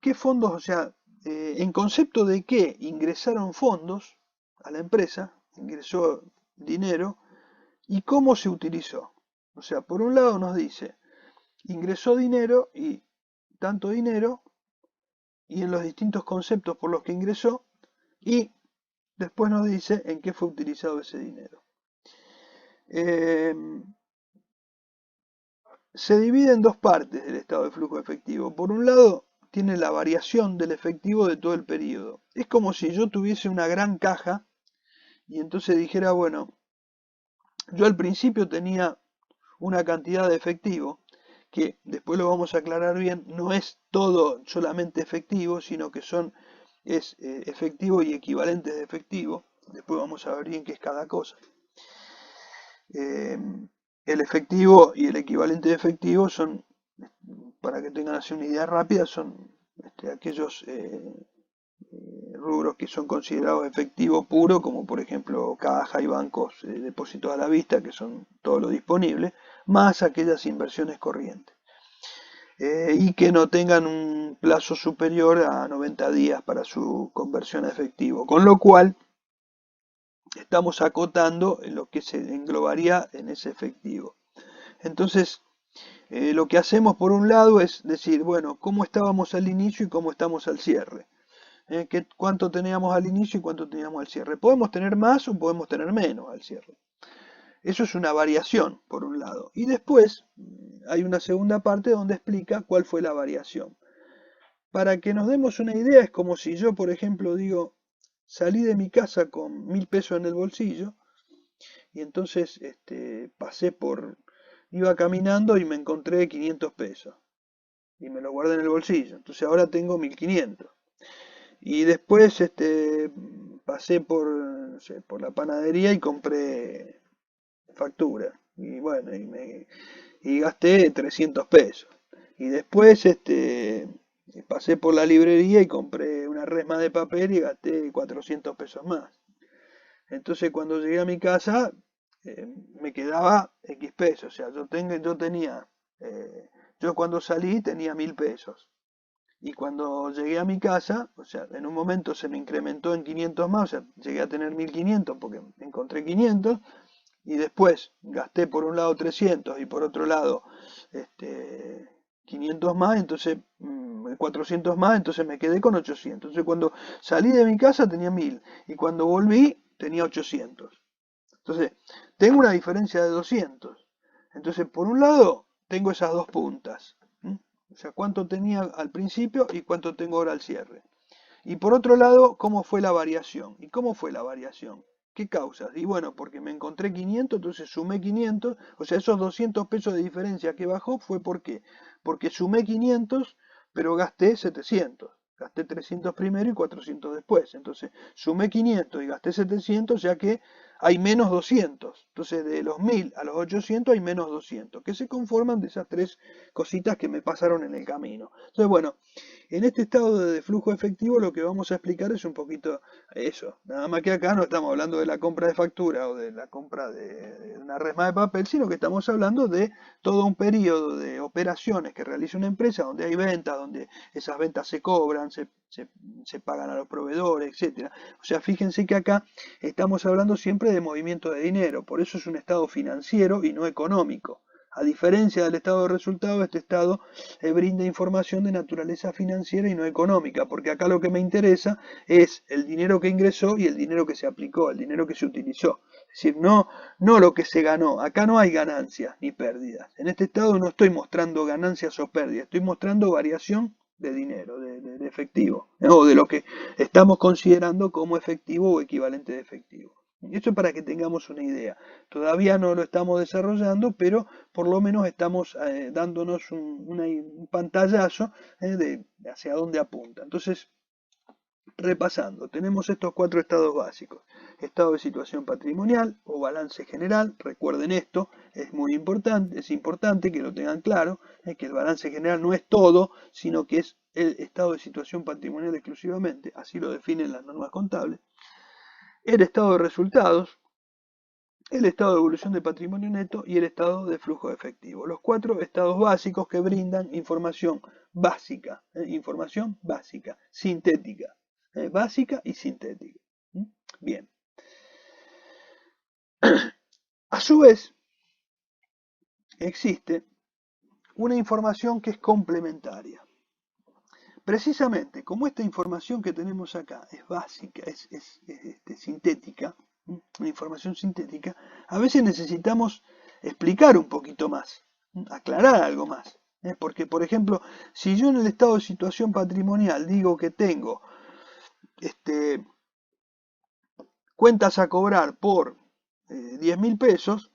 qué fondos, o sea, en concepto de qué ingresaron fondos a la empresa, ingresó dinero, y cómo se utilizó. O sea, por un lado nos dice, ingresó dinero y tanto dinero, y en los distintos conceptos por los que ingresó, y después nos dice en qué fue utilizado ese dinero. Se divide en dos partes el estado de flujo efectivo. Por un lado, tiene la variación del efectivo de todo el periodo. Es como si yo tuviese una gran caja y entonces dijera, bueno, yo al principio tenía una cantidad de efectivo, que después lo vamos a aclarar bien, no es todo solamente efectivo, sino que es efectivo y equivalentes de efectivo. Después vamos a ver bien qué es cada cosa. El efectivo y el equivalente de efectivo son, para que tengan así una idea rápida, son aquellos rubros que son considerados efectivo puro, como por ejemplo caja y bancos, depósitos a la vista, que son todo lo disponible, más aquellas inversiones corrientes. Y que no tengan un plazo superior a 90 días para su conversión a efectivo, con lo cual estamos acotando lo que se englobaría en ese efectivo. Entonces, lo que hacemos por un lado es decir, bueno, cómo estábamos al inicio y cómo estamos al cierre. Cuánto teníamos al inicio y cuánto teníamos al cierre. Podemos tener más o podemos tener menos al cierre. Eso es una variación, por un lado. Y después hay una segunda parte donde explica cuál fue la variación. Para que nos demos una idea, es como si yo, por ejemplo, digo, salí de mi casa con 1000 pesos en el bolsillo y entonces iba caminando y me encontré 500 pesos y me lo guardé en el bolsillo. Entonces ahora tengo 1500. Y después pasé no sé, por la panadería y compré factura. Y bueno, y gasté 300 pesos. Y después pasé por la librería y compré una resma de papel y gasté 400 pesos más. Entonces cuando llegué a mi casa me quedaba X pesos. O sea, yo cuando salí tenía 1000 pesos. Y cuando llegué a mi casa, o sea, en un momento se me incrementó en 500 más, o sea, llegué a tener 1500 porque encontré 500, y después gasté por un lado 300 y por otro lado 500 más, entonces 400 más, entonces me quedé con 800. Entonces cuando salí de mi casa tenía 1000 y cuando volví tenía 800. Entonces tengo una diferencia de 200. Entonces por un lado tengo esas dos puntas. O sea, cuánto tenía al principio y cuánto tengo ahora al cierre. Y por otro lado, cómo fue la variación. ¿Y cómo fue la variación? ¿Qué causas? Y bueno, porque me encontré 500, entonces sumé 500. O sea, esos 200 pesos de diferencia que bajó fue ¿por qué? Porque sumé 500, pero gasté 700. Gasté 300 primero y 400 después. Entonces, sumé 500 y gasté 700, ya que hay menos 200. Entonces, de los 1000 a los 800 hay menos 200, que se conforman de esas tres cositas que me pasaron en el camino. Entonces, bueno, en este estado de flujo efectivo lo que vamos a explicar es un poquito eso. Nada más que acá no estamos hablando de la compra de factura o de la compra de una resma de papel, sino que estamos hablando de todo un periodo de operaciones que realiza una empresa donde hay ventas, donde esas ventas se cobran, se pagan a los proveedores, etcétera. O sea, fíjense que acá estamos hablando siempre de movimiento de dinero, por eso es un estado financiero y no económico. A diferencia del estado de resultado, este estado brinda información de naturaleza financiera y no económica, porque acá lo que me interesa es el dinero que ingresó y el dinero que se aplicó, el dinero que se utilizó. Es decir, no lo que se ganó, acá no hay ganancias ni pérdidas. En este estado no estoy mostrando ganancias o pérdidas, estoy mostrando variación de dinero, de efectivo, o de lo que estamos considerando como efectivo o equivalente de efectivo. Esto es para que tengamos una idea. Todavía no lo estamos desarrollando, pero por lo menos estamos dándonos un pantallazo de hacia dónde apunta. Entonces, repasando, tenemos estos 4 estados básicos. Estado de situación patrimonial o balance general. Recuerden esto, es muy importante, es importante que lo tengan claro, que el balance general no es todo, sino que es el estado de situación patrimonial exclusivamente, así lo definen las normas contables. El estado de resultados, el estado de evolución de patrimonio neto y el estado de flujo de efectivo. Los 4 estados básicos que brindan información básica, sintética, básica y sintética. Bien. A su vez, existe una información que es complementaria. Precisamente, como esta información que tenemos acá es básica, es sintética, una información sintética, a veces necesitamos explicar un poquito más, aclarar algo más. Porque, por ejemplo, si yo en el estado de situación patrimonial digo que tengo cuentas a cobrar por 10.000 pesos,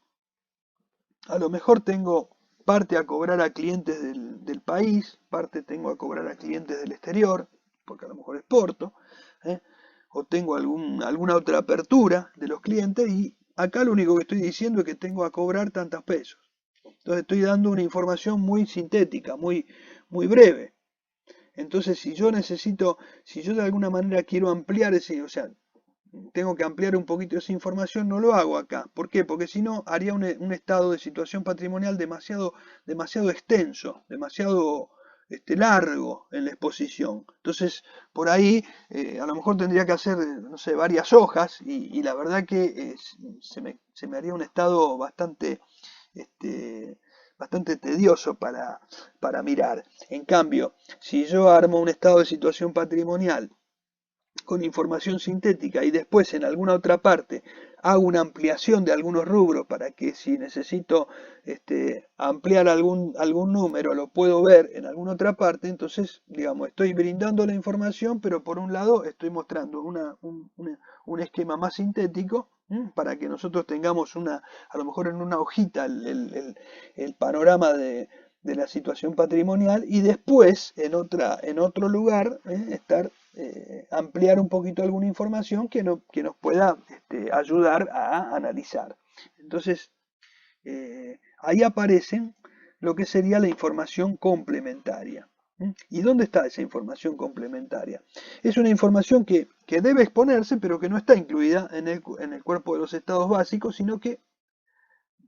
a lo mejor tengo parte a cobrar a clientes del país, parte tengo a cobrar a clientes del exterior, porque a lo mejor exporto, o tengo alguna otra apertura de los clientes, y acá lo único que estoy diciendo es que tengo a cobrar tantos pesos. Entonces estoy dando una información muy sintética, muy breve. Entonces si yo de alguna manera quiero ampliar o sea, tengo que ampliar un poquito esa información, no lo hago acá. ¿Por qué? Porque si no, haría un estado de situación patrimonial demasiado extenso, demasiado largo en la exposición. Entonces, por ahí, a lo mejor tendría que hacer, no sé, varias hojas y la verdad que se me haría un estado bastante tedioso para mirar. En cambio, si yo armo un estado de situación patrimonial con información sintética y después en alguna otra parte hago una ampliación de algunos rubros para que si necesito ampliar algún número lo puedo ver en alguna otra parte, entonces digamos estoy brindando la información, pero por un lado estoy mostrando un esquema más sintético para que nosotros tengamos a lo mejor en una hojita el panorama de la situación patrimonial y después en otro lugar ampliar un poquito alguna información que nos pueda ayudar a analizar. Entonces, ahí aparecen lo que sería la información complementaria. ¿Y dónde está esa información complementaria? Es una información que debe exponerse, pero que no está incluida en el cuerpo de los estados básicos, sino que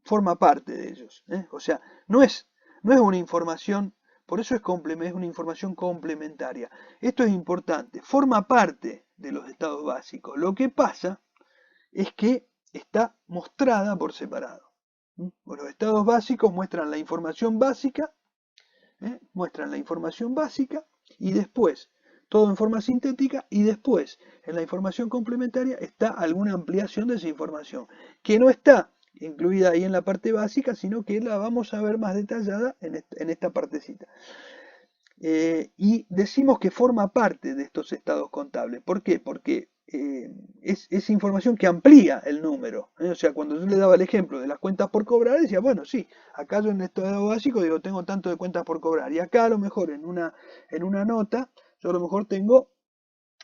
forma parte de ellos. O sea, no es una información, por eso es una información complementaria. Esto es importante, forma parte de los estados básicos. Lo que pasa es que está mostrada por separado. Los estados básicos muestran la información básica, y después, todo en forma sintética, y después, en la información complementaria, está alguna ampliación de esa información, que no está incluida ahí en la parte básica, sino que la vamos a ver más detallada en esta partecita. Y decimos que forma parte de estos estados contables. ¿Por qué? Porque es información que amplía el número. O sea, cuando yo le daba el ejemplo de las cuentas por cobrar, decía, bueno, sí, acá yo en el estado básico digo, tengo tanto de cuentas por cobrar. Y acá a lo mejor en una nota, yo a lo mejor tengo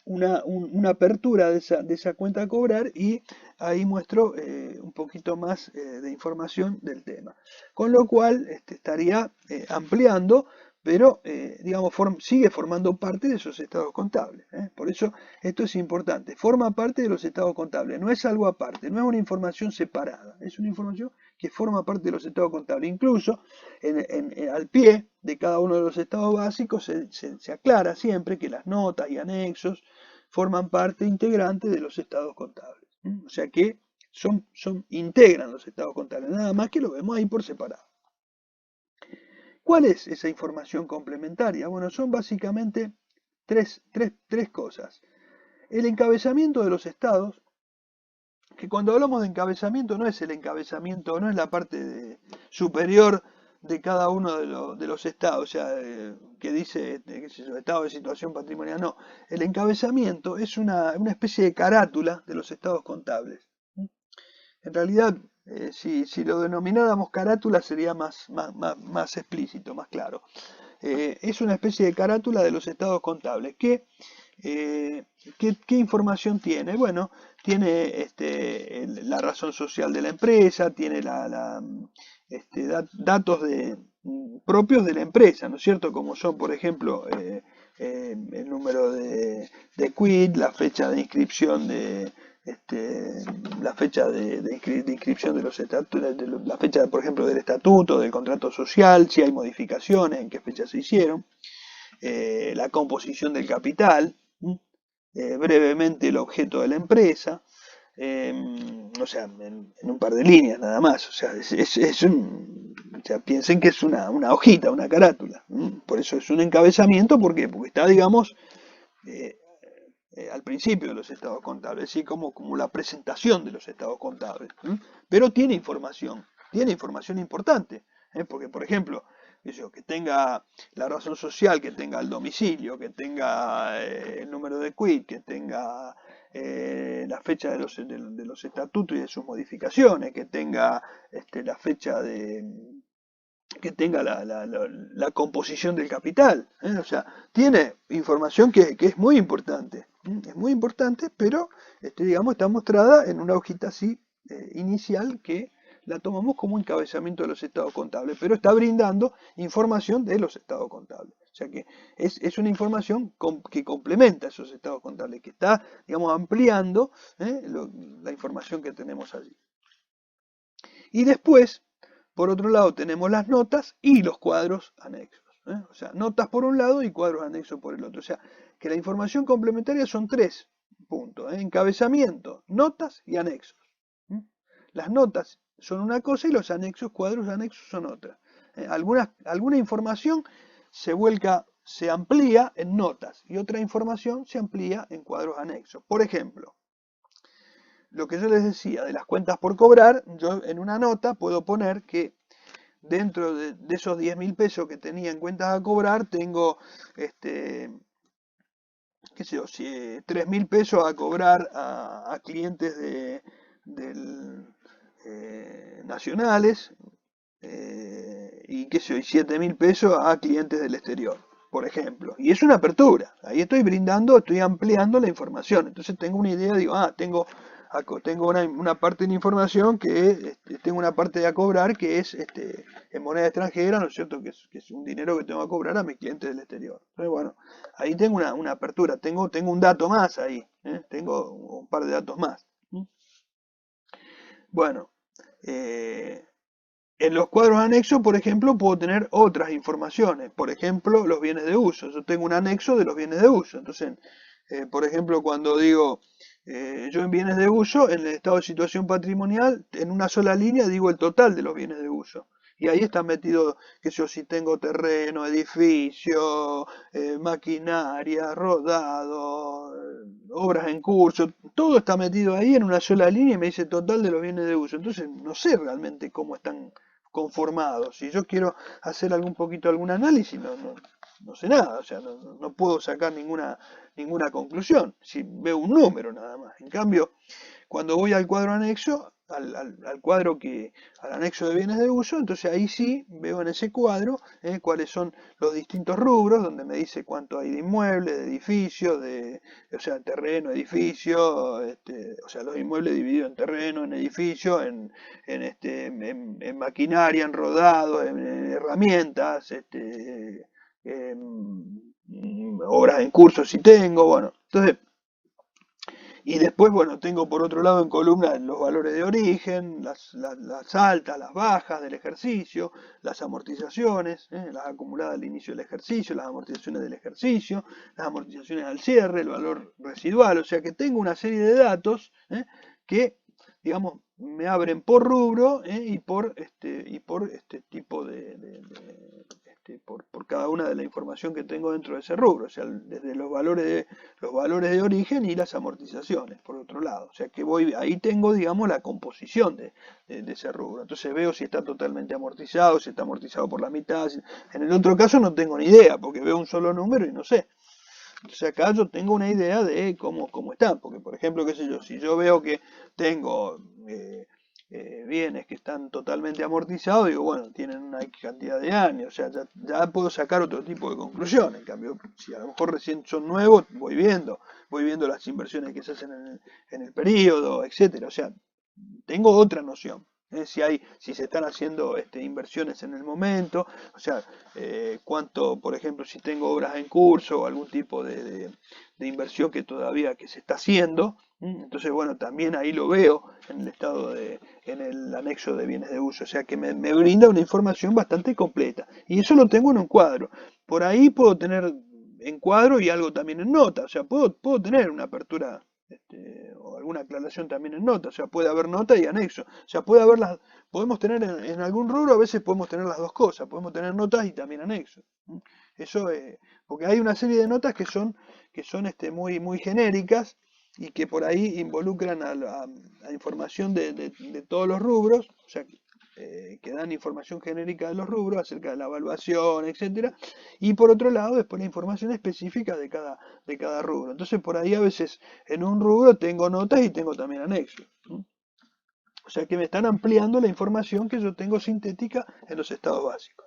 una apertura de esa cuenta a cobrar y ahí muestro un poquito más de información del tema. Con lo cual estaría ampliando, pero digamos sigue formando parte de esos estados contables. Por eso esto es importante. Forma parte de los estados contables, no es algo aparte, no es una información separada, es una información que forma parte de los estados contables. Incluso al pie de cada uno de los estados básicos se aclara siempre que las notas y anexos forman parte integrante de los estados contables. O sea que integran los estados contables, nada más que lo vemos ahí por separado. ¿Cuál es esa información complementaria? Bueno, son básicamente tres cosas. El encabezamiento de los estados, que cuando hablamos de encabezamiento no es el encabezamiento, no es la parte superior de cada uno de los estados, o sea, que dice, qué sé yo, estado de situación patrimonial, no. El encabezamiento es una especie de carátula de los estados contables. En realidad, si lo denomináramos carátula sería más explícito, más claro. Es una especie de carátula de los estados contables. Eh, ¿Qué información tiene? Bueno, tiene la razón social de la empresa, tiene datos propios de la empresa, ¿no es cierto? Como son, por ejemplo, el número de quit, la fecha de inscripción la fecha de inscripción de los estatutos, la fecha, por ejemplo, del estatuto, del contrato social, si hay modificaciones, en qué fecha se hicieron, la composición del capital, brevemente el objeto de la empresa, o sea, en un par de líneas nada más, o sea, o sea, piensen que es una hojita, una carátula, por eso es un encabezamiento, ¿por qué? Porque está, digamos, eh, al principio de los estados contables, así como la presentación de los estados contables, pero tiene información importante, porque por ejemplo, que tenga la razón social, que tenga el domicilio, que tenga el número de quit, que tenga la fecha de los estatutos y de sus modificaciones, que tenga la fecha que tenga la composición del capital, o sea, tiene información que es muy importante, es muy importante, pero digamos está mostrada en una hojita así inicial que la tomamos como encabezamiento de los estados contables, pero está brindando información de los estados contables. O sea que es una información que complementa esos estados contables, que está, digamos, ampliando la información que tenemos allí. Y después, por otro lado, tenemos las notas y los cuadros anexos. O sea, notas por un lado y cuadros anexos por el otro. O sea, que la información complementaria son 3 puntos. Encabezamiento, notas y anexos. Las notas son una cosa y los anexos, cuadros anexos son otra. Alguna información se amplía en notas y otra información se amplía en cuadros anexos. Por ejemplo, lo que yo les decía de las cuentas por cobrar, yo en una nota puedo poner que dentro de esos 10.000 pesos que tenía en cuentas a cobrar, tengo, qué sé yo, 3.000 pesos a cobrar a clientes nacionales y qué sé yo, y 7.000 pesos a clientes del exterior, por ejemplo. Y es una apertura, ahí estoy estoy ampliando la información. Entonces tengo una idea, digo, tengo una parte de información que tengo una parte de a cobrar que es en moneda extranjera, ¿no es cierto? Que es un dinero que tengo a cobrar a mis clientes del exterior. Entonces, bueno, ahí tengo una apertura, tengo un dato más ahí, tengo un par de datos más. Bueno, en los cuadros anexos, por ejemplo, puedo tener otras informaciones. Por ejemplo, los bienes de uso. Yo tengo un anexo de los bienes de uso. Entonces, por ejemplo, cuando digo yo en bienes de uso, en el estado de situación patrimonial, en una sola línea digo el total de los bienes de uso. Y ahí está metido, que yo si tengo terreno, edificio, maquinaria, rodado, obras en curso, todo está metido ahí en una sola línea y me dice total de los bienes de uso. Entonces no sé realmente cómo están conformados. Si yo quiero hacer algún análisis, no sé nada, o sea, no puedo sacar ninguna conclusión, si veo un número nada más. En cambio, cuando voy al cuadro anexo, al anexo de bienes de uso, entonces ahí sí veo en ese cuadro cuáles son los distintos rubros, donde me dice cuánto hay de inmuebles, de edificios, o sea, terreno, edificio, o sea, los inmuebles divididos en terreno, en edificio, en maquinaria, en rodado, en herramientas, obras en curso si tengo, bueno, entonces. Y después, bueno, tengo por otro lado en columna los valores de origen, las altas, las bajas del ejercicio, las amortizaciones, las acumuladas al inicio del ejercicio, las amortizaciones del ejercicio, las amortizaciones al cierre, el valor residual. O sea que tengo una serie de datos que, digamos, me abren por rubro y por este tipo por cada una de la información que tengo dentro de ese rubro, o sea, desde los valores de origen y las amortizaciones, por otro lado. O sea que ahí tengo, digamos, la composición de ese rubro. Entonces veo si está totalmente amortizado, si está amortizado por la mitad. En el otro caso no tengo ni idea, porque veo un solo número y no sé. Entonces acá yo tengo una idea de cómo está, porque por ejemplo, qué sé yo, si yo veo que tengo bienes que están totalmente amortizados, digo, bueno, tienen una cantidad de años, o sea, ya puedo sacar otro tipo de conclusión. En cambio, si a lo mejor recién son nuevos, voy viendo las inversiones que se hacen en el periodo, etcétera. O sea, tengo otra noción. Si se están haciendo inversiones en el momento, o sea, cuánto, por ejemplo, si tengo obras en curso o algún tipo de inversión que todavía que se está haciendo, entonces bueno, también ahí lo veo en el en el anexo de bienes de uso, o sea que me brinda una información bastante completa. Y eso lo tengo en un cuadro. Por ahí puedo tener en cuadro y algo también en nota, o sea, puedo tener una apertura o alguna aclaración también en nota, o sea, puede haber nota y anexo, o sea, podemos tener en algún rubro, a veces podemos tener las dos cosas, podemos tener notas y también anexos. Eso, porque hay una serie de notas que son muy genéricas y que por ahí involucran a información de todos los rubros, o sea, que dan información genérica de los rubros acerca de la evaluación, etcétera, y por otro lado después la información específica de cada rubro. Entonces por ahí a veces en un rubro tengo notas y tengo también anexos. O sea que me están ampliando la información que yo tengo sintética en los estados básicos.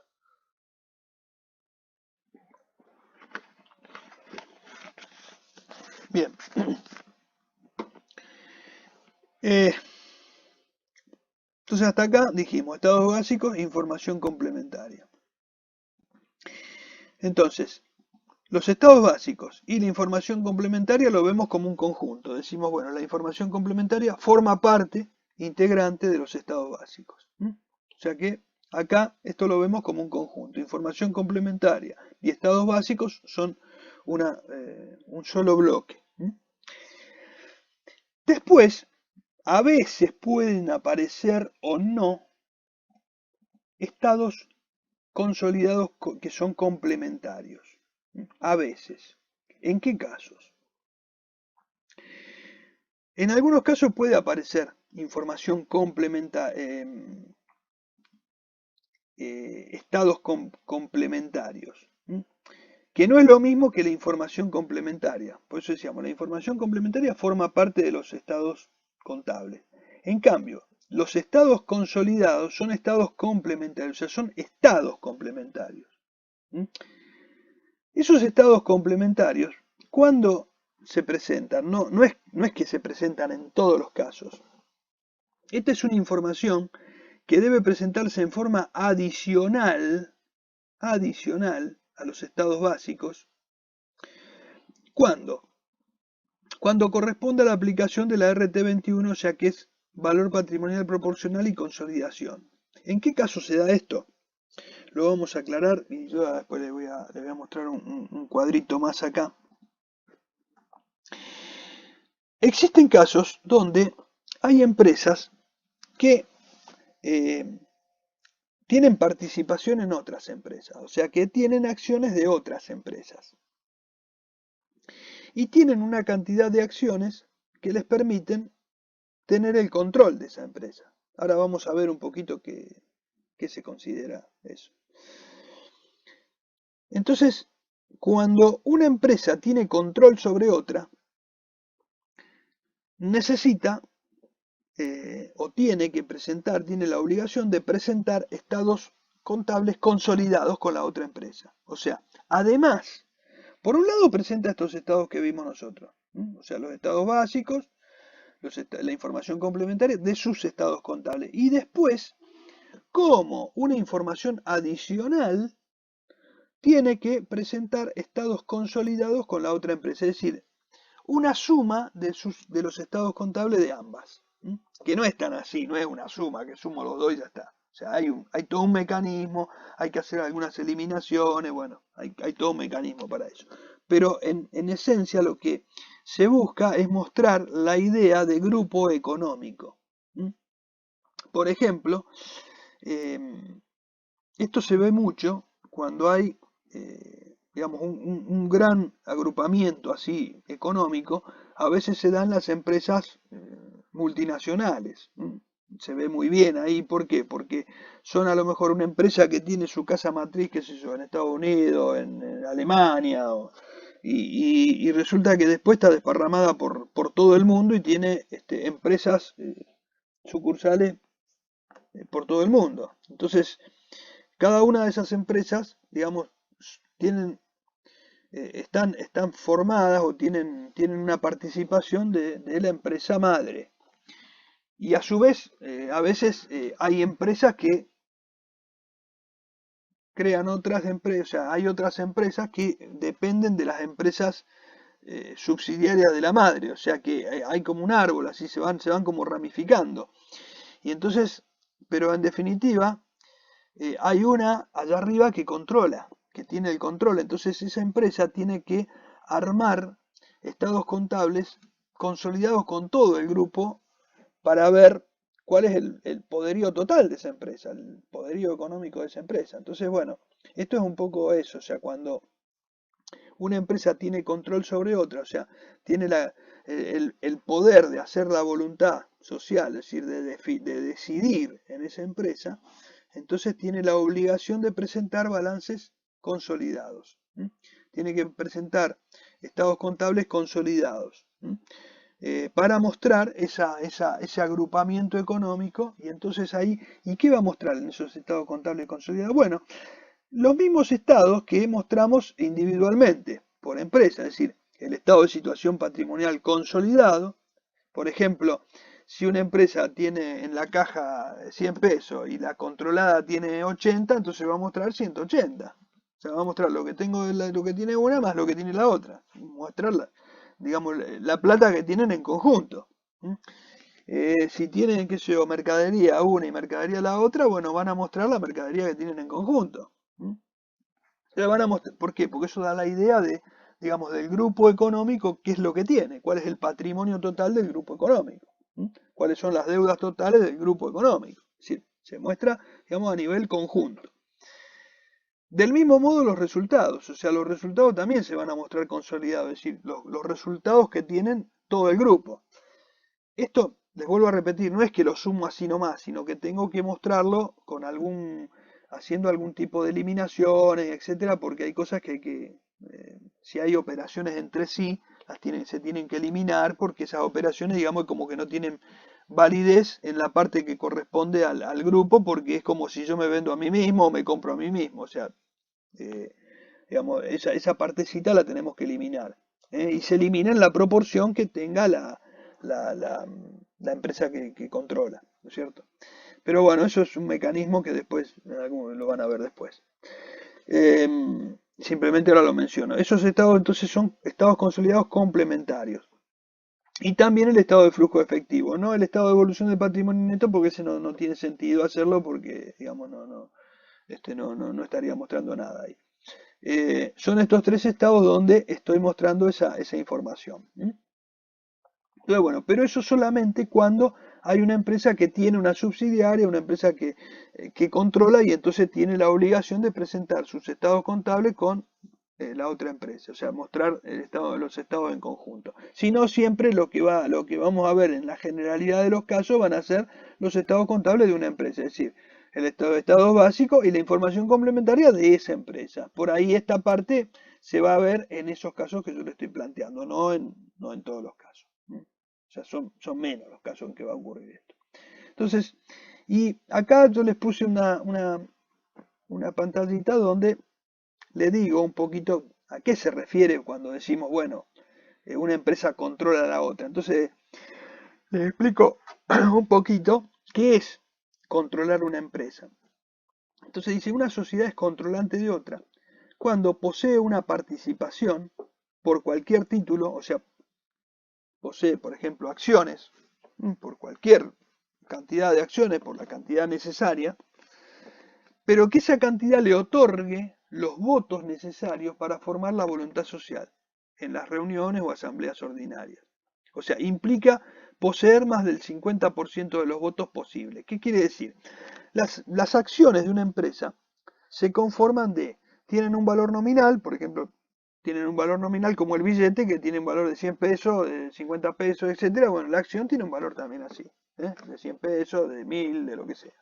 Bien. Entonces hasta acá dijimos estados básicos, información complementaria. Entonces, los estados básicos y la información complementaria lo vemos como un conjunto. Decimos, bueno, la información complementaria forma parte integrante de los estados básicos. O sea que acá esto lo vemos como un conjunto. Información complementaria y estados básicos son un solo bloque. Después, a veces pueden aparecer o no estados consolidados que son complementarios. A veces. ¿En qué casos? En algunos casos puede aparecer información complementaria, estados complementarios, que no es lo mismo que la información complementaria. Por eso decíamos, la información complementaria forma parte de los estados contables. En cambio, los estados consolidados son estados complementarios, o sea, son estados complementarios. Esos estados complementarios, ¿cuándo se presentan? No es que se presentan en todos los casos. Esta es una información que debe presentarse en forma adicional a los estados básicos. ¿Cuándo? Cuando corresponde a la aplicación de la RT21, ya que es valor patrimonial proporcional y consolidación. ¿En qué caso se da esto? Lo vamos a aclarar y yo después les voy a mostrar un cuadrito más acá. Existen casos donde hay empresas que tienen participación en otras empresas, o sea que tienen acciones de otras empresas. Y tienen una cantidad de acciones que les permiten tener el control de esa empresa. Ahora vamos a ver un poquito qué se considera eso. Entonces, cuando una empresa tiene control sobre otra, necesita o tiene que presentar, tiene la obligación de presentar estados contables consolidados con la otra empresa. O sea, además, por un lado presenta estos estados que vimos nosotros, o sea, los estados básicos, la información complementaria de sus estados contables. Y después, como una información adicional, tiene que presentar estados consolidados con la otra empresa, es decir, una suma de los estados contables de ambas. Que no es tan así, no es una suma, que sumo los dos y ya está. O sea, hay todo un mecanismo, hay que hacer algunas eliminaciones, bueno, hay todo un mecanismo para eso. Pero en esencia lo que se busca es mostrar la idea de grupo económico. Por ejemplo, esto se ve mucho cuando hay, digamos, un gran agrupamiento así económico, a veces se dan las empresas multinacionales. Se ve muy bien ahí, ¿por qué? Porque son a lo mejor una empresa que tiene su casa matriz, qué sé yo, en Estados Unidos, en Alemania, y resulta que después está desparramada por todo el mundo y tiene empresas sucursales por todo el mundo. Entonces, cada una de esas empresas, digamos, tienen, están formadas o tienen una participación de la empresa madre. Y a su vez, a veces hay empresas que crean otras empresas, o sea, hay otras empresas que dependen de las empresas subsidiarias de la madre, o sea que hay como un árbol, así se van como ramificando. Y entonces, pero en definitiva, hay una allá arriba que controla, que tiene el control. Entonces esa empresa tiene que armar estados contables consolidados con todo el grupo para ver cuál es el poderío total de esa empresa, el poderío económico de esa empresa. Entonces, bueno, esto es un poco eso, o sea, cuando una empresa tiene control sobre otra, o sea, tiene el poder de hacer la voluntad social, es decir, de decidir en esa empresa, entonces tiene la obligación de presentar balances consolidados. Tiene que presentar estados contables consolidados para mostrar ese agrupamiento económico. Y entonces ahí, ¿y qué va a mostrar en esos estados contables consolidados? Bueno, los mismos estados que mostramos individualmente por empresa, es decir, el estado de situación patrimonial consolidado. Por ejemplo, si una empresa tiene en la caja 100 pesos y la controlada tiene 80, entonces va a mostrar 180. O sea, va a mostrar lo que tengo lo que tiene una más lo que tiene la otra. Mostrarla, digamos, la plata que tienen en conjunto. Si tienen, qué sé yo, mercadería una y mercadería la otra, bueno, van a mostrar la mercadería que tienen en conjunto. Van a mostrar, ¿por qué? Porque eso da la idea de, digamos, del grupo económico, qué es lo que tiene, cuál es el patrimonio total del grupo económico, cuáles son las deudas totales del grupo económico. Es decir, se muestra, digamos, a nivel conjunto. Del mismo modo los resultados, o sea, los resultados también se van a mostrar consolidados, es decir, los resultados que tienen todo el grupo. Esto, les vuelvo a repetir, no es que lo sumo así nomás, sino que tengo que mostrarlo con haciendo algún tipo de eliminaciones, etcétera, porque hay cosas si hay operaciones entre sí, se tienen que eliminar, porque esas operaciones, digamos, como que no tienen validez en la parte que corresponde al grupo, porque es como si yo me vendo a mí mismo o me compro a mí mismo, o sea, digamos, esa partecita la tenemos que eliminar. Y se elimina en la proporción que tenga la empresa que controla, ¿no es cierto? Pero bueno, eso es un mecanismo que después lo van a ver después. Simplemente ahora lo menciono. Esos estados entonces son estados consolidados complementarios. Y también el estado de flujo efectivo, no el estado de evolución del patrimonio neto, porque ese no tiene sentido hacerlo, porque digamos no estaría mostrando nada ahí. Son estos tres estados donde estoy mostrando esa información. Entonces, bueno, pero eso solamente cuando hay una empresa que tiene una subsidiaria, una empresa que controla y entonces tiene la obligación de presentar sus estados contables con la otra empresa, o sea, mostrar los estados en conjunto. Si no, siempre lo que vamos a ver en la generalidad de los casos van a ser los estados contables de una empresa, es decir, el estado de estados básico y la información complementaria de esa empresa. Por ahí esta parte se va a ver en esos casos que yo le estoy planteando, no en todos los casos. O sea, son menos los casos en que va a ocurrir esto. Entonces, y acá yo les puse una pantallita donde le digo un poquito a qué se refiere cuando decimos, bueno, una empresa controla a la otra. Entonces, les explico un poquito qué es controlar una empresa. Entonces dice, una sociedad es controlante de otra cuando posee una participación por cualquier título, o sea, posee, por ejemplo, acciones, por cualquier cantidad de acciones, por la cantidad necesaria, pero que esa cantidad le otorgue los votos necesarios para formar la voluntad social en las reuniones o asambleas ordinarias. O sea, implica poseer más del 50% de los votos posibles. ¿Qué quiere decir? Las acciones de una empresa se conforman tienen un valor nominal, por ejemplo, tienen un valor nominal como el billete, que tiene un valor de 100 pesos, de 50 pesos, etcétera. Bueno, la acción tiene un valor también así, de 100 pesos, de 1000, de lo que sea.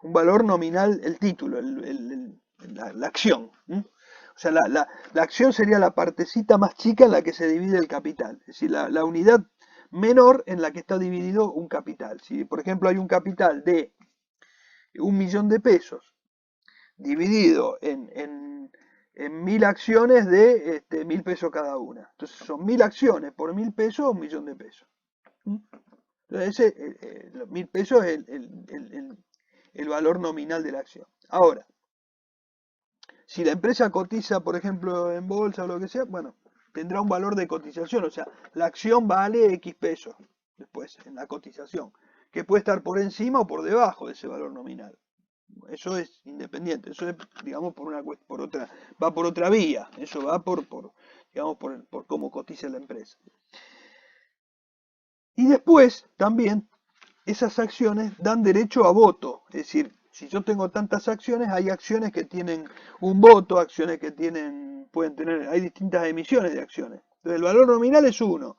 Un valor nominal, el título, la acción. O sea, la acción sería la partecita más chica en la que se divide el capital, es decir, la unidad menor en la que está dividido un capital. Si, por ejemplo, hay un capital de 1.000.000 de pesos dividido en 1.000 acciones de 1.000 pesos cada una. Entonces son 1.000 acciones por 1.000 pesos, 1.000.000 de pesos. Entonces los 1.000 pesos es el valor nominal de la acción. Ahora, si la empresa cotiza, por ejemplo, en bolsa o lo que sea, bueno, tendrá un valor de cotización, o sea, la acción vale X pesos después en la cotización, que puede estar por encima o por debajo de ese valor nominal. Eso es independiente, eso es, digamos, por otra, va por otra vía, eso va digamos, por cómo cotiza la empresa. Y después, también, esas acciones dan derecho a voto, es decir, si yo tengo tantas acciones, hay acciones que tienen un voto, acciones que pueden tener, hay distintas emisiones de acciones. Entonces el valor nominal es 1,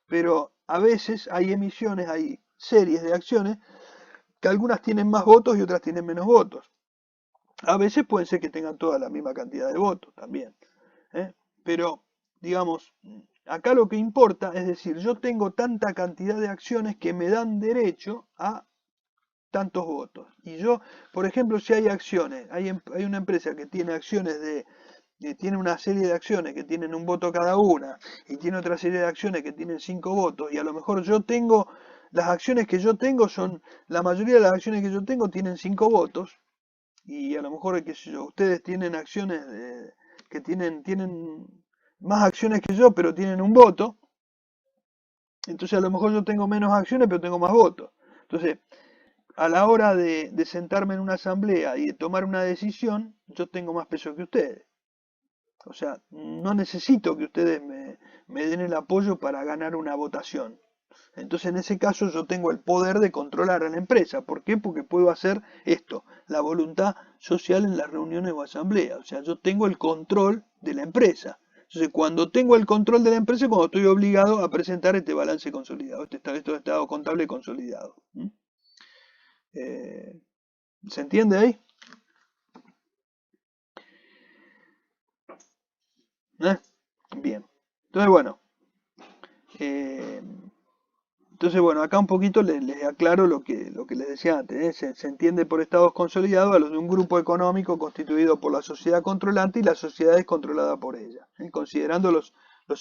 pero a veces hay emisiones, hay series de acciones que algunas tienen más votos y otras tienen menos votos. A veces pueden ser que tengan toda la misma cantidad de votos también. Pero, digamos, acá lo que importa es decir, yo tengo tanta cantidad de acciones que me dan derecho a tantos votos. Y yo, por ejemplo, si hay acciones, hay una empresa que tiene acciones tiene una serie de acciones que tienen un voto cada una, y tiene otra serie de acciones que tienen 5 votos, y a lo mejor las acciones que yo tengo la mayoría de las acciones que yo tengo tienen 5 votos, y a lo mejor, qué sé yo, ustedes tienen acciones que tienen más acciones que yo, pero tienen un voto, entonces a lo mejor yo tengo menos acciones, pero tengo más votos. Entonces, a la hora de sentarme en una asamblea y de tomar una decisión, yo tengo más peso que ustedes. O sea, no necesito que ustedes me den el apoyo para ganar una votación. Entonces, en ese caso, yo tengo el poder de controlar a la empresa. ¿Por qué? Porque puedo hacer esto, la voluntad social en las reuniones o asambleas. O sea, yo tengo el control de la empresa. Entonces, cuando tengo el control de la empresa, cuando estoy obligado a presentar este balance consolidado, este estado contable consolidado. ¿Se entiende ahí? Bien. Entonces, bueno. Acá un poquito les aclaro lo que les decía antes. Se entiende por estados consolidados a los de un grupo económico constituido por la sociedad controlante y la sociedad es controlada por ella, considerando los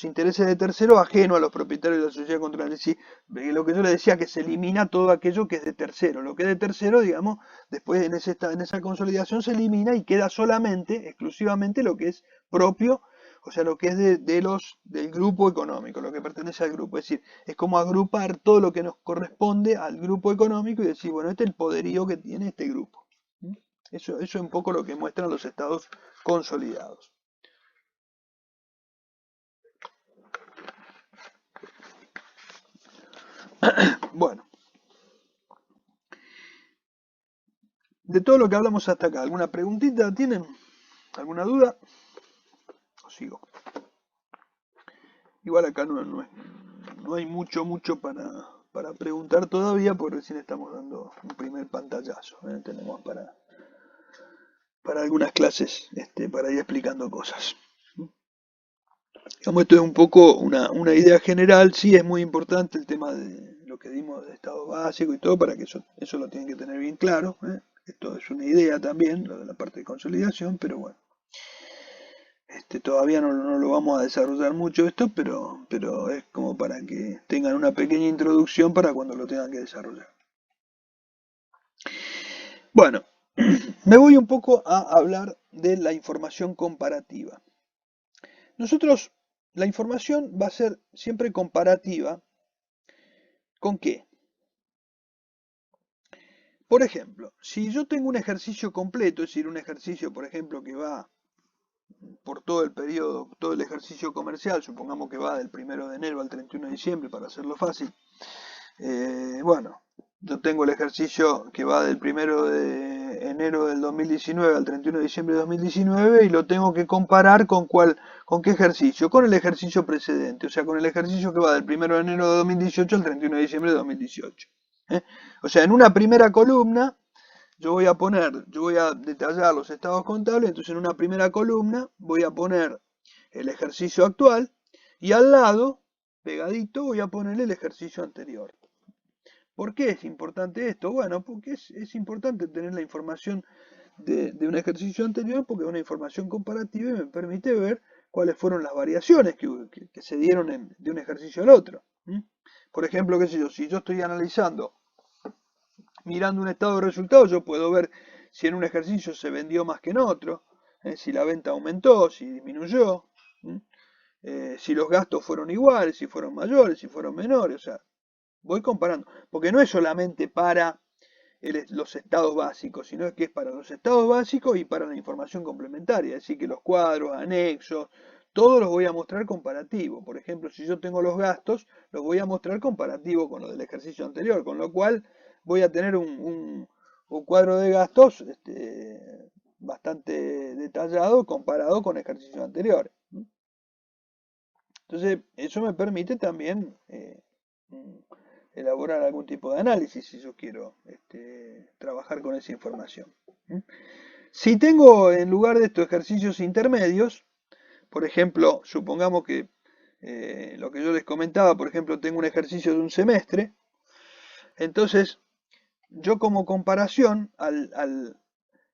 intereses de terceros ajenos a los propietarios de la sociedad controlante. Es decir, lo que yo les decía, que se elimina todo aquello que es de tercero. Lo que es de tercero, digamos, después en esa consolidación se elimina y queda solamente, exclusivamente, lo que es propio, o sea, lo que es del grupo económico, lo que pertenece al grupo. Es decir, es como agrupar todo lo que nos corresponde al grupo económico y decir, bueno, este es el poderío que tiene este grupo. Eso es un poco lo que muestran los estados consolidados. Bueno, de todo lo que hablamos hasta acá, ¿alguna preguntita tienen? ¿Alguna duda? O sigo. Igual acá no hay mucho para preguntar todavía, porque recién estamos dando un primer pantallazo. Tenemos para algunas clases, para ir explicando cosas. Digamos, esto es un poco una idea general. Sí, es muy importante el tema de lo que dimos de estado básico y todo, para que eso lo tienen que tener bien claro. Esto es una idea también, lo de la parte de consolidación, pero bueno. Todavía no lo vamos a desarrollar mucho esto, pero es como para que tengan una pequeña introducción para cuando lo tengan que desarrollar. Bueno, me voy un poco a hablar de la información comparativa. Nosotros, la información va a ser siempre comparativa. ¿Con qué? Por ejemplo, si yo tengo un ejercicio completo, es decir, un ejercicio, por ejemplo, que va por todo el periodo, todo el ejercicio comercial, supongamos que va del 1 de enero al 31 de diciembre, para hacerlo fácil. Bueno, yo tengo el ejercicio que va del 1 de enero del 2019 al 31 de diciembre de 2019 y lo tengo que comparar con qué ejercicio, con el ejercicio precedente, o sea, con el ejercicio que va del 1 de enero de 2018 al 31 de diciembre de 2018. O sea, en una primera columna yo voy a detallar los estados contables, entonces en una primera columna voy a poner el ejercicio actual y al lado, pegadito, voy a poner el ejercicio anterior. ¿Por qué es importante esto? Bueno, porque es importante tener la información de un ejercicio anterior, porque es una información comparativa y me permite ver cuáles fueron las variaciones que se dieron de un ejercicio al otro. Por ejemplo, qué sé yo, si yo estoy analizando, mirando un estado de resultados, yo puedo ver si en un ejercicio se vendió más que en otro, si la venta aumentó, si disminuyó, si los gastos fueron iguales, si fueron mayores, si fueron menores, o sea, voy comparando, porque no es solamente para los estados básicos, sino que es para los estados básicos y para la información complementaria, es decir, que los cuadros, anexos, todos los voy a mostrar comparativo. Por ejemplo, si yo tengo los gastos, los voy a mostrar comparativo con los del ejercicio anterior, con lo cual voy a tener un cuadro de gastos bastante detallado comparado con ejercicios anteriores. Entonces, eso me permite también elaborar algún tipo de análisis si yo quiero trabajar con esa información. Si tengo en lugar de estos ejercicios intermedios, por ejemplo, supongamos que lo que yo les comentaba, por ejemplo, tengo un ejercicio de un semestre, entonces yo como comparación en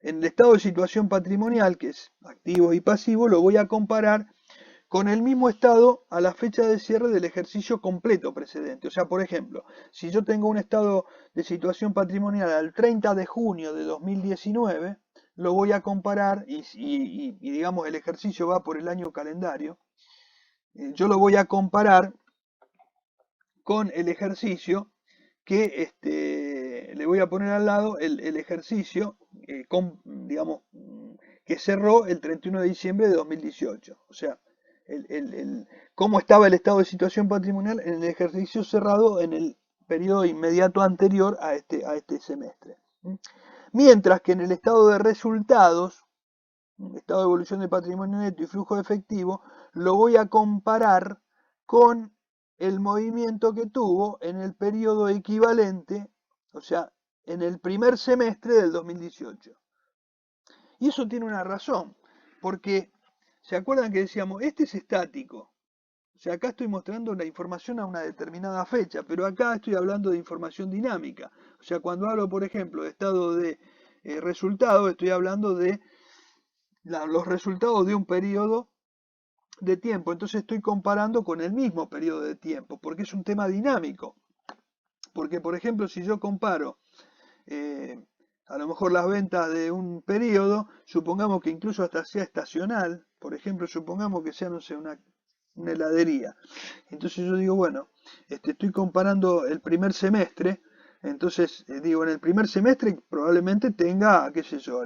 el estado de situación patrimonial, que es activos y pasivos, lo voy a comparar con el mismo estado a la fecha de cierre del ejercicio completo precedente. O sea, por ejemplo, si yo tengo un estado de situación patrimonial al 30 de junio de 2019, lo voy a comparar y digamos el ejercicio va por el año calendario, yo lo voy a comparar con el ejercicio que le voy a poner al lado el ejercicio digamos, que cerró el 31 de diciembre de 2018. O sea, cómo estaba el estado de situación patrimonial en el ejercicio cerrado en el periodo inmediato anterior a este semestre. Mientras que en el estado de resultados, estado de evolución de patrimonio neto y flujo de efectivo, lo voy a comparar con el movimiento que tuvo en el periodo equivalente, o sea, en el primer semestre del 2018. Y eso tiene una razón, porque ¿se acuerdan que decíamos, este es estático? O sea, acá estoy mostrando la información a una determinada fecha, pero acá estoy hablando de información dinámica. O sea, cuando hablo, por ejemplo, de estado de resultado, estoy hablando de los resultados de un periodo de tiempo. Entonces estoy comparando con el mismo periodo de tiempo, porque es un tema dinámico. Porque, por ejemplo, si yo comparo a lo mejor las ventas de un periodo, supongamos que incluso hasta sea estacional, por ejemplo, supongamos que sea, no sé, una heladería. Entonces yo digo, bueno, estoy comparando el primer semestre, entonces digo, en el primer semestre probablemente tenga, qué sé yo,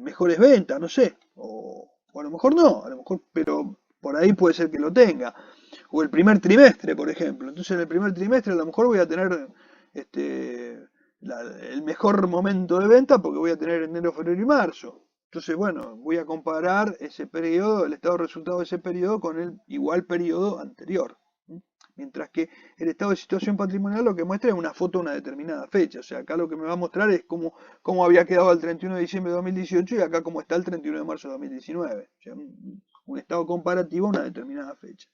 mejores ventas, no sé, o a lo mejor no, a lo mejor, pero por ahí puede ser que lo tenga. O el primer trimestre, por ejemplo. Entonces en el primer trimestre a lo mejor voy a tener el mejor momento de venta porque voy a tener enero, febrero y marzo. Entonces, bueno, voy a comparar ese periodo, el estado de resultado de ese periodo con el igual periodo anterior. Mientras que el estado de situación patrimonial lo que muestra es una foto de una determinada fecha. O sea, acá lo que me va a mostrar es cómo había quedado el 31 de diciembre de 2018 y acá cómo está el 31 de marzo de 2019. O sea, un estado comparativo a una determinada fecha.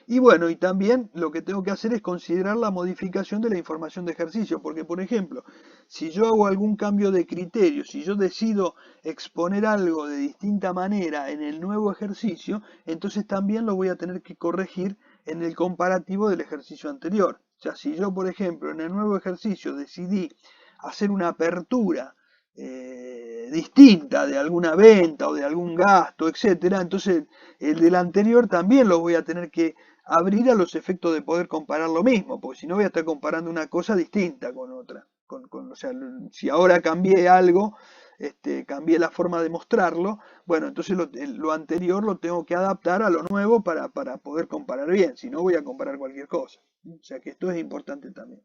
Y bueno, y también lo que tengo que hacer es considerar la modificación de la información de ejercicio, porque por ejemplo, si yo hago algún cambio de criterio, si yo decido exponer algo de distinta manera en el nuevo ejercicio, entonces también lo voy a tener que corregir en el comparativo del ejercicio anterior. O sea, si yo por ejemplo en el nuevo ejercicio decidí hacer una apertura distinta de alguna venta o de algún gasto, etcétera, entonces el del anterior también lo voy a tener que abrir a los efectos de poder comparar lo mismo, porque si no voy a estar comparando una cosa distinta con otra. O sea, si ahora cambié algo, cambié la forma de mostrarlo, bueno, entonces lo anterior lo tengo que adaptar a lo nuevo para poder comparar bien, si no voy a comparar cualquier cosa. O sea que esto es importante también.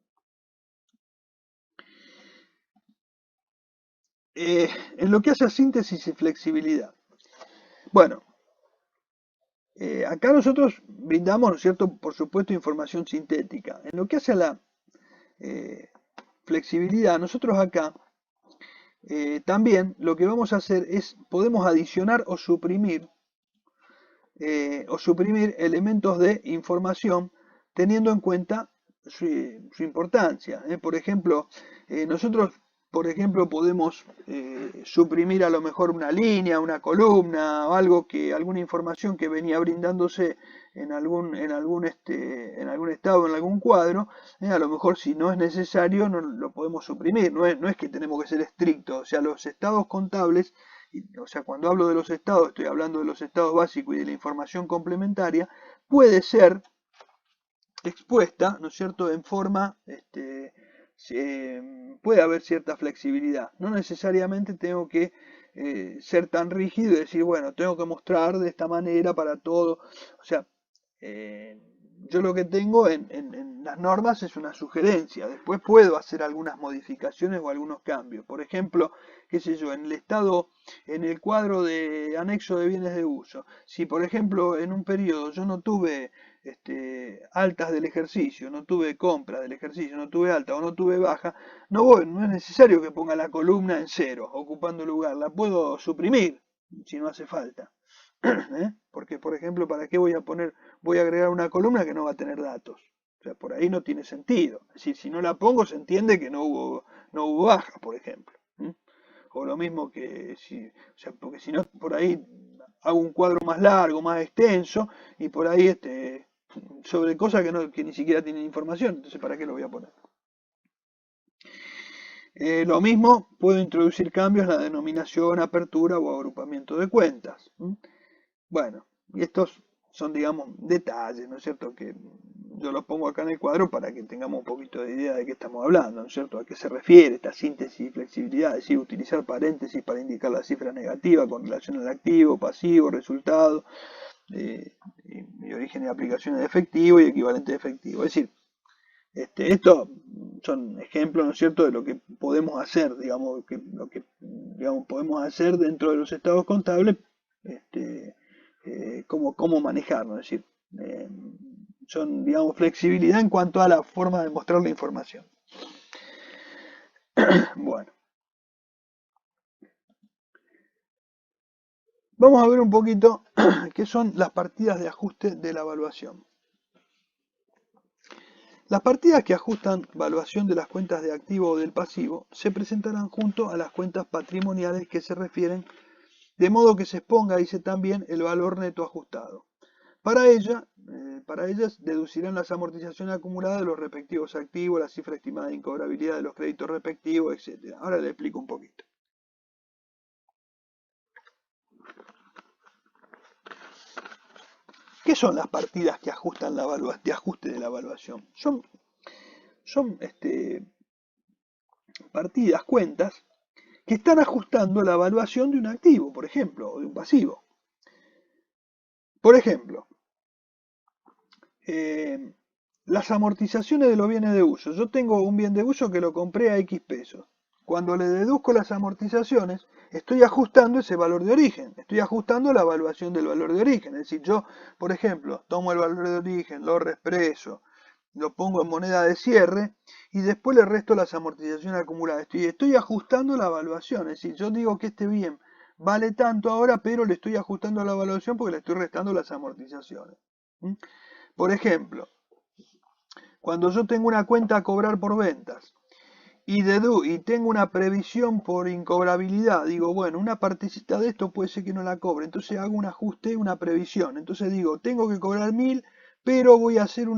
En lo que hace a síntesis y flexibilidad. Bueno, acá nosotros brindamos, ¿no es cierto?, por supuesto, información sintética. En lo que hace a la flexibilidad, nosotros acá también lo que vamos a hacer es, podemos adicionar o suprimir elementos de información teniendo en cuenta su importancia. Por ejemplo, nosotros, por ejemplo, podemos suprimir a lo mejor una línea, una columna, o algo alguna información que venía brindándose en algún estado, en algún cuadro. A lo mejor si no es necesario, no lo podemos suprimir. No es que tenemos que ser estrictos. O sea, los estados contables, o sea, cuando hablo de los estados, estoy hablando de los estados básicos y de la información complementaria, puede ser expuesta, ¿no es cierto?, en forma, puede haber cierta flexibilidad. No necesariamente tengo que ser tan rígido y decir, bueno, tengo que mostrar de esta manera para todo. O sea, yo lo que tengo en las normas es una sugerencia. Después puedo hacer algunas modificaciones o algunos cambios. Por ejemplo, qué sé yo, en el cuadro de anexo de bienes de uso. Si, por ejemplo, en un periodo yo no tuve altas del ejercicio, no tuve compras del ejercicio, no tuve alta o no tuve baja, no es necesario que ponga la columna en cero, ocupando lugar. La puedo suprimir si no hace falta. Porque, por ejemplo, ¿para qué voy a agregar una columna que no va a tener datos? O sea, por ahí no tiene sentido. Es decir, si no la pongo se entiende que no hubo baja, por ejemplo. O lo mismo que o sea, porque si no, por ahí hago un cuadro más largo, más extenso, y por ahí sobre cosas que ni siquiera tienen información, entonces ¿para qué lo voy a poner? Lo mismo, puedo introducir cambios en la denominación, apertura o agrupamiento de cuentas. Bueno, y estos son, digamos, detalles, ¿no es cierto?, que yo los pongo acá en el cuadro para que tengamos un poquito de idea de qué estamos hablando, ¿no es cierto?, a qué se refiere esta síntesis y flexibilidad, es decir, utilizar paréntesis para indicar la cifra negativa con relación al activo, pasivo, resultado, y origen y aplicaciones de efectivo y equivalente de efectivo. Es decir, estos son ejemplos, ¿no es cierto?, de lo que podemos hacer, digamos, lo que digamos, podemos hacer dentro de los estados contables, cómo manejarlo, es decir, son, digamos, flexibilidad en cuanto a la forma de mostrar la información. Bueno. Vamos a ver un poquito qué son las partidas de ajuste de la evaluación. Las partidas que ajustan evaluación de las cuentas de activo o del pasivo se presentarán junto a las cuentas patrimoniales que se refieren, de modo que se exponga, dice también, el valor neto ajustado. Para ellas deducirán las amortizaciones acumuladas de los respectivos activos, la cifra estimada de incobrabilidad de los créditos respectivos, etc. Ahora le explico un poquito. ¿Qué son las partidas que ajustan de ajuste de la evaluación? Son partidas, cuentas, que están ajustando la evaluación de un activo, por ejemplo, o de un pasivo. Por ejemplo, las amortizaciones de los bienes de uso. Yo tengo un bien de uso que lo compré a X pesos. Cuando le deduzco las amortizaciones, estoy ajustando ese valor de origen, estoy ajustando la evaluación del valor de origen. Es decir, yo, por ejemplo, tomo el valor de origen, lo reexpreso, lo pongo en moneda de cierre y después le resto las amortizaciones acumuladas. Estoy ajustando la evaluación. Es decir, yo digo que este bien vale tanto ahora, pero le estoy ajustando la evaluación porque le estoy restando las amortizaciones. Por ejemplo, cuando yo tengo una cuenta a cobrar por ventas y tengo una previsión por incobrabilidad, digo, bueno, una partecita de esto puede ser que no la cobre, entonces hago un ajuste, una previsión. Entonces digo, tengo que cobrar 1000, pero voy a hacer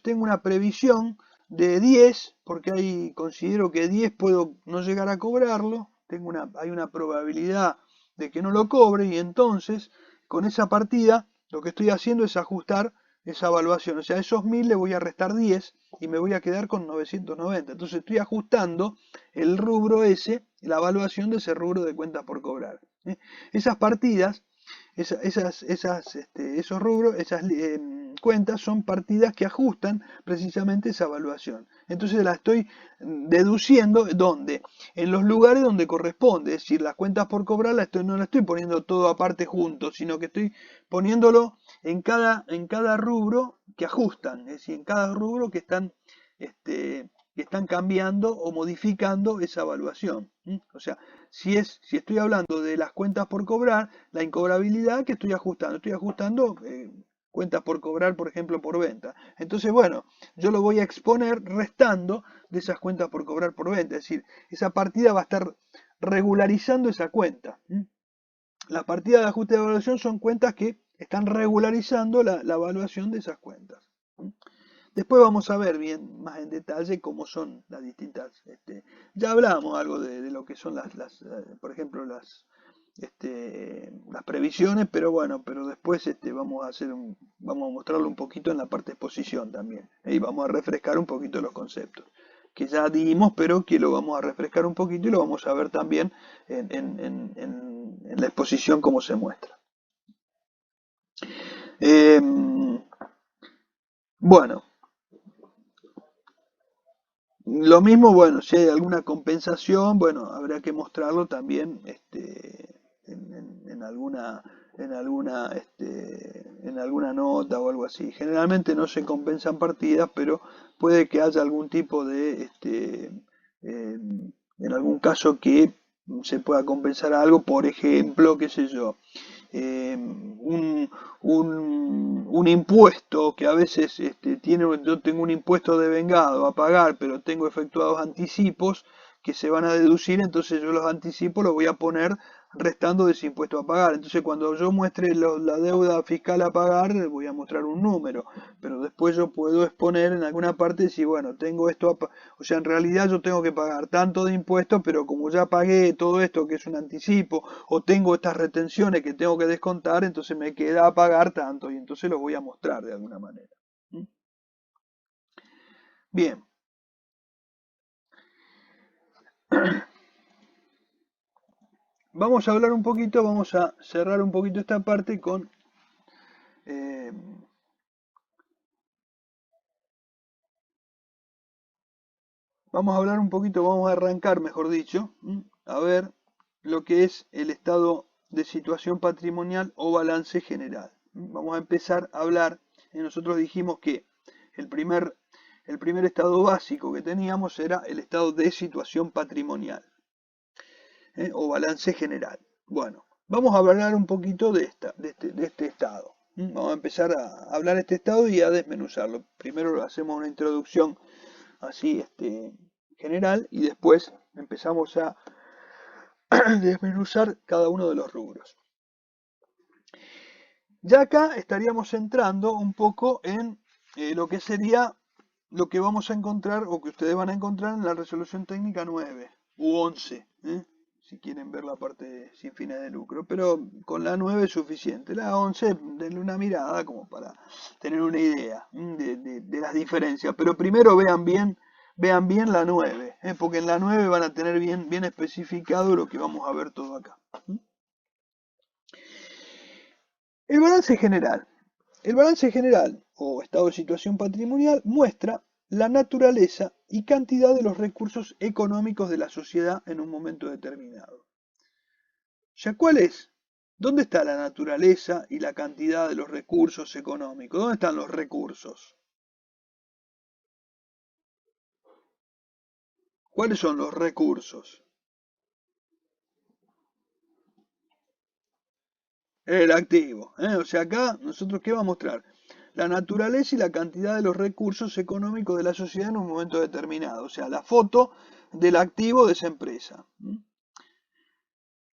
tengo una previsión de 10, porque ahí considero que 10 puedo no llegar a cobrarlo, hay una probabilidad de que no lo cobre, y entonces con esa partida lo que estoy haciendo es ajustar esa evaluación. O sea, a esos 1000 le voy a restar 10 y me voy a quedar con 990. Entonces estoy ajustando el rubro ese, la evaluación de ese rubro de cuentas por cobrar. Esas partidas, esos rubros, esas cuentas son partidas que ajustan precisamente esa evaluación. Entonces la estoy deduciendo, ¿dónde? En los lugares donde corresponde. Es decir, las cuentas por cobrar no la estoy poniendo todo aparte junto, sino que estoy poniéndolo en cada rubro que ajustan. Es decir, en cada rubro que están cambiando o modificando esa evaluación. O sea, si estoy hablando de las cuentas por cobrar, la incobrabilidad que estoy ajustando cuentas por cobrar, por ejemplo, por venta. Entonces, bueno, yo lo voy a exponer restando de esas cuentas por cobrar por venta. Es decir, esa partida va a estar regularizando esa cuenta. Las partidas de ajuste de evaluación son cuentas que están regularizando la evaluación de esas cuentas. Después vamos a ver bien más en detalle cómo son las distintas. Ya hablamos algo de lo que son por ejemplo, las previsiones, pero bueno, pero después vamos a mostrarlo un poquito en la parte de exposición también. Y vamos a refrescar un poquito los conceptos que ya dimos, pero que lo vamos a refrescar un poquito y lo vamos a ver también en la exposición cómo se muestra. Bueno, lo mismo, bueno, si hay alguna compensación, bueno, habrá que mostrarlo también en alguna nota o algo así. Generalmente no se compensan partidas, pero puede que haya algún tipo de, en algún caso que se pueda compensar algo, por ejemplo, qué sé yo, un impuesto que a veces yo tengo un impuesto devengado a pagar, pero tengo efectuados anticipos que se van a deducir, entonces yo los anticipos los voy a poner restando de ese impuesto a pagar. Entonces cuando yo muestre la deuda fiscal a pagar, voy a mostrar un número, pero después yo puedo exponer en alguna parte si, bueno, tengo esto, o sea, en realidad yo tengo que pagar tanto de impuestos, pero como ya pagué todo esto que es un anticipo, o tengo estas retenciones que tengo que descontar, entonces me queda a pagar tanto, y entonces lo voy a mostrar de alguna manera. Bien. Vamos a hablar un poquito, vamos a cerrar un poquito esta parte con vamos a hablar un poquito, vamos a arrancar, mejor dicho, a ver lo que es el estado de situación patrimonial o balance general. Vamos a empezar a hablar, nosotros dijimos que el primer estado básico que teníamos era el estado de situación patrimonial o balance general. Bueno, vamos a hablar un poquito de este estado. Vamos a empezar a hablar de este estado y a desmenuzarlo. Primero hacemos una introducción así general y después empezamos a desmenuzar cada uno de los rubros. Ya acá estaríamos entrando un poco en lo que sería lo que vamos a encontrar o que ustedes van a encontrar en la resolución técnica 9 u 11, si quieren ver la parte sin fines de lucro, pero con la 9 es suficiente. La 11, denle una mirada como para tener una idea de las diferencias, pero primero vean bien la 9, porque en la 9 van a tener bien especificado lo que vamos a ver todo acá. El balance general. El balance general, o estado de situación patrimonial, muestra la naturaleza y cantidad de los recursos económicos de la sociedad en un momento determinado. ¿Ya cuál es? ¿Dónde está la naturaleza y la cantidad de los recursos económicos? ¿Dónde están los recursos? ¿Cuáles son los recursos? El activo. O sea, acá nosotros ¿qué va a mostrar? La naturaleza y la cantidad de los recursos económicos de la sociedad en un momento determinado. O sea, la foto del activo de esa empresa.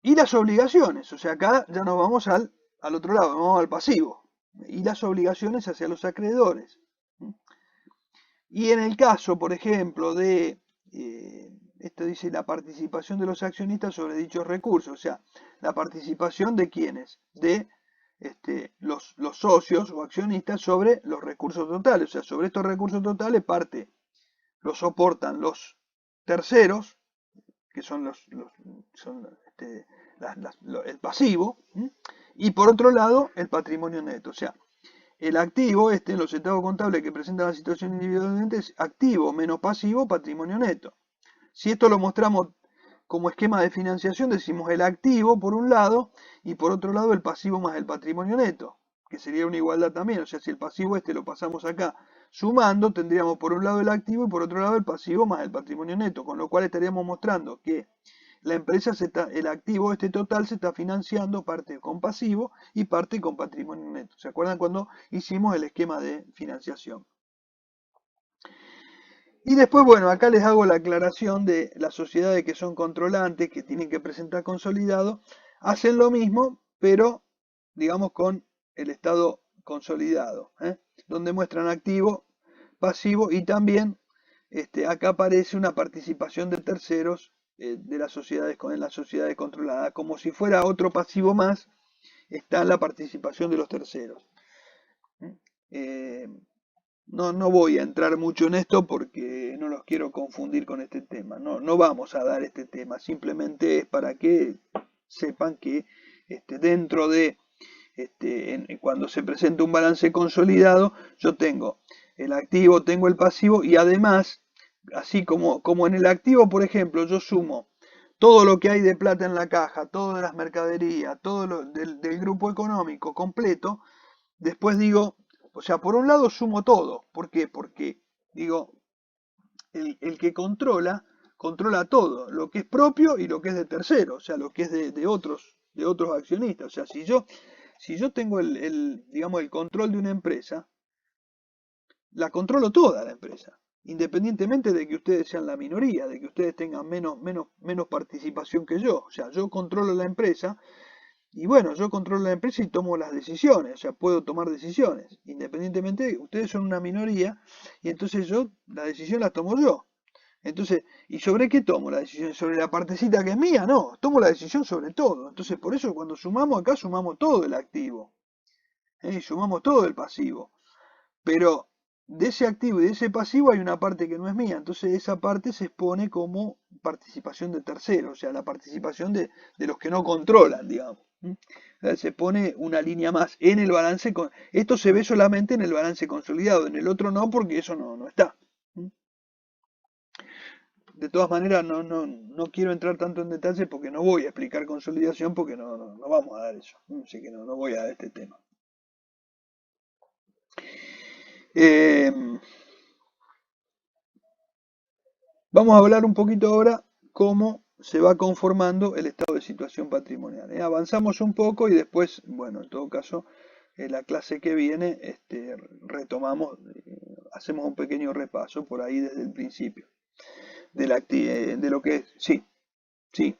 Y las obligaciones. O sea, acá ya nos vamos al otro lado, vamos al pasivo. Y las obligaciones hacia los acreedores. Y en el caso, por ejemplo, de esto dice la participación de los accionistas sobre dichos recursos, o sea, la participación de quienes, de los socios o accionistas sobre los recursos totales, o sea, sobre estos recursos totales parte lo soportan los terceros, que son el pasivo, y por otro lado el patrimonio neto, o sea, el activo, en los estados contables que presentan la situación individualmente, es activo menos pasivo, patrimonio neto. Si esto lo mostramos como esquema de financiación, decimos el activo por un lado y por otro lado el pasivo más el patrimonio neto, que sería una igualdad también. O sea, si el pasivo lo pasamos acá sumando, tendríamos por un lado el activo y por otro lado el pasivo más el patrimonio neto, con lo cual estaríamos mostrando que la empresa el activo total se está financiando parte con pasivo y parte con patrimonio neto. ¿Se acuerdan cuando hicimos el esquema de financiación? Y después, bueno, acá les hago la aclaración de las sociedades que son controlantes, que tienen que presentar consolidado, hacen lo mismo, pero digamos con el estado consolidado, donde muestran activo, pasivo y también acá aparece una participación de terceros de las sociedades en las sociedades controladas, como si fuera otro pasivo más, está la participación de los terceros. No voy a entrar mucho en esto porque no los quiero confundir con este tema. No vamos a dar este tema, simplemente es para que sepan que dentro de cuando se presenta un balance consolidado, yo tengo el activo, tengo el pasivo y además, así como en el activo, por ejemplo, yo sumo todo lo que hay de plata en la caja, todas las mercaderías, todo lo del grupo económico completo, después digo, o sea, por un lado sumo todo. ¿Por qué? Porque, digo, el que controla todo, lo que es propio y lo que es de tercero, o sea, lo que es de otros accionistas. O sea, si yo tengo digamos, el control de una empresa, la controlo toda la empresa, independientemente de que ustedes sean la minoría, de que ustedes tengan menos participación que yo. O sea, yo controlo la empresa. Y bueno, yo controlo la empresa y tomo las decisiones, o sea, puedo tomar decisiones, independientemente, ustedes son una minoría y entonces la decisión la tomo yo. Entonces, ¿y sobre qué tomo la decisión? ¿Sobre la partecita que es mía? No, tomo la decisión sobre todo. Entonces, por eso cuando sumamos acá, sumamos todo el activo, y sumamos todo el pasivo. Pero de ese activo y de ese pasivo hay una parte que no es mía, entonces esa parte se expone como participación de terceros, o sea, la participación de los que no controlan, digamos. Se pone una línea más en el balance. Esto se ve solamente en el balance consolidado, en el otro no, porque eso no está. De todas maneras, no quiero entrar tanto en detalle porque no voy a explicar consolidación, porque no vamos a dar eso. Así que no voy a dar este tema. Vamos a hablar un poquito ahora cómo se va conformando el estado de situación patrimonial. Avanzamos un poco y después, bueno, en todo caso, en la clase que viene retomamos, hacemos un pequeño repaso por ahí desde el principio de lo que es. Sí, sí.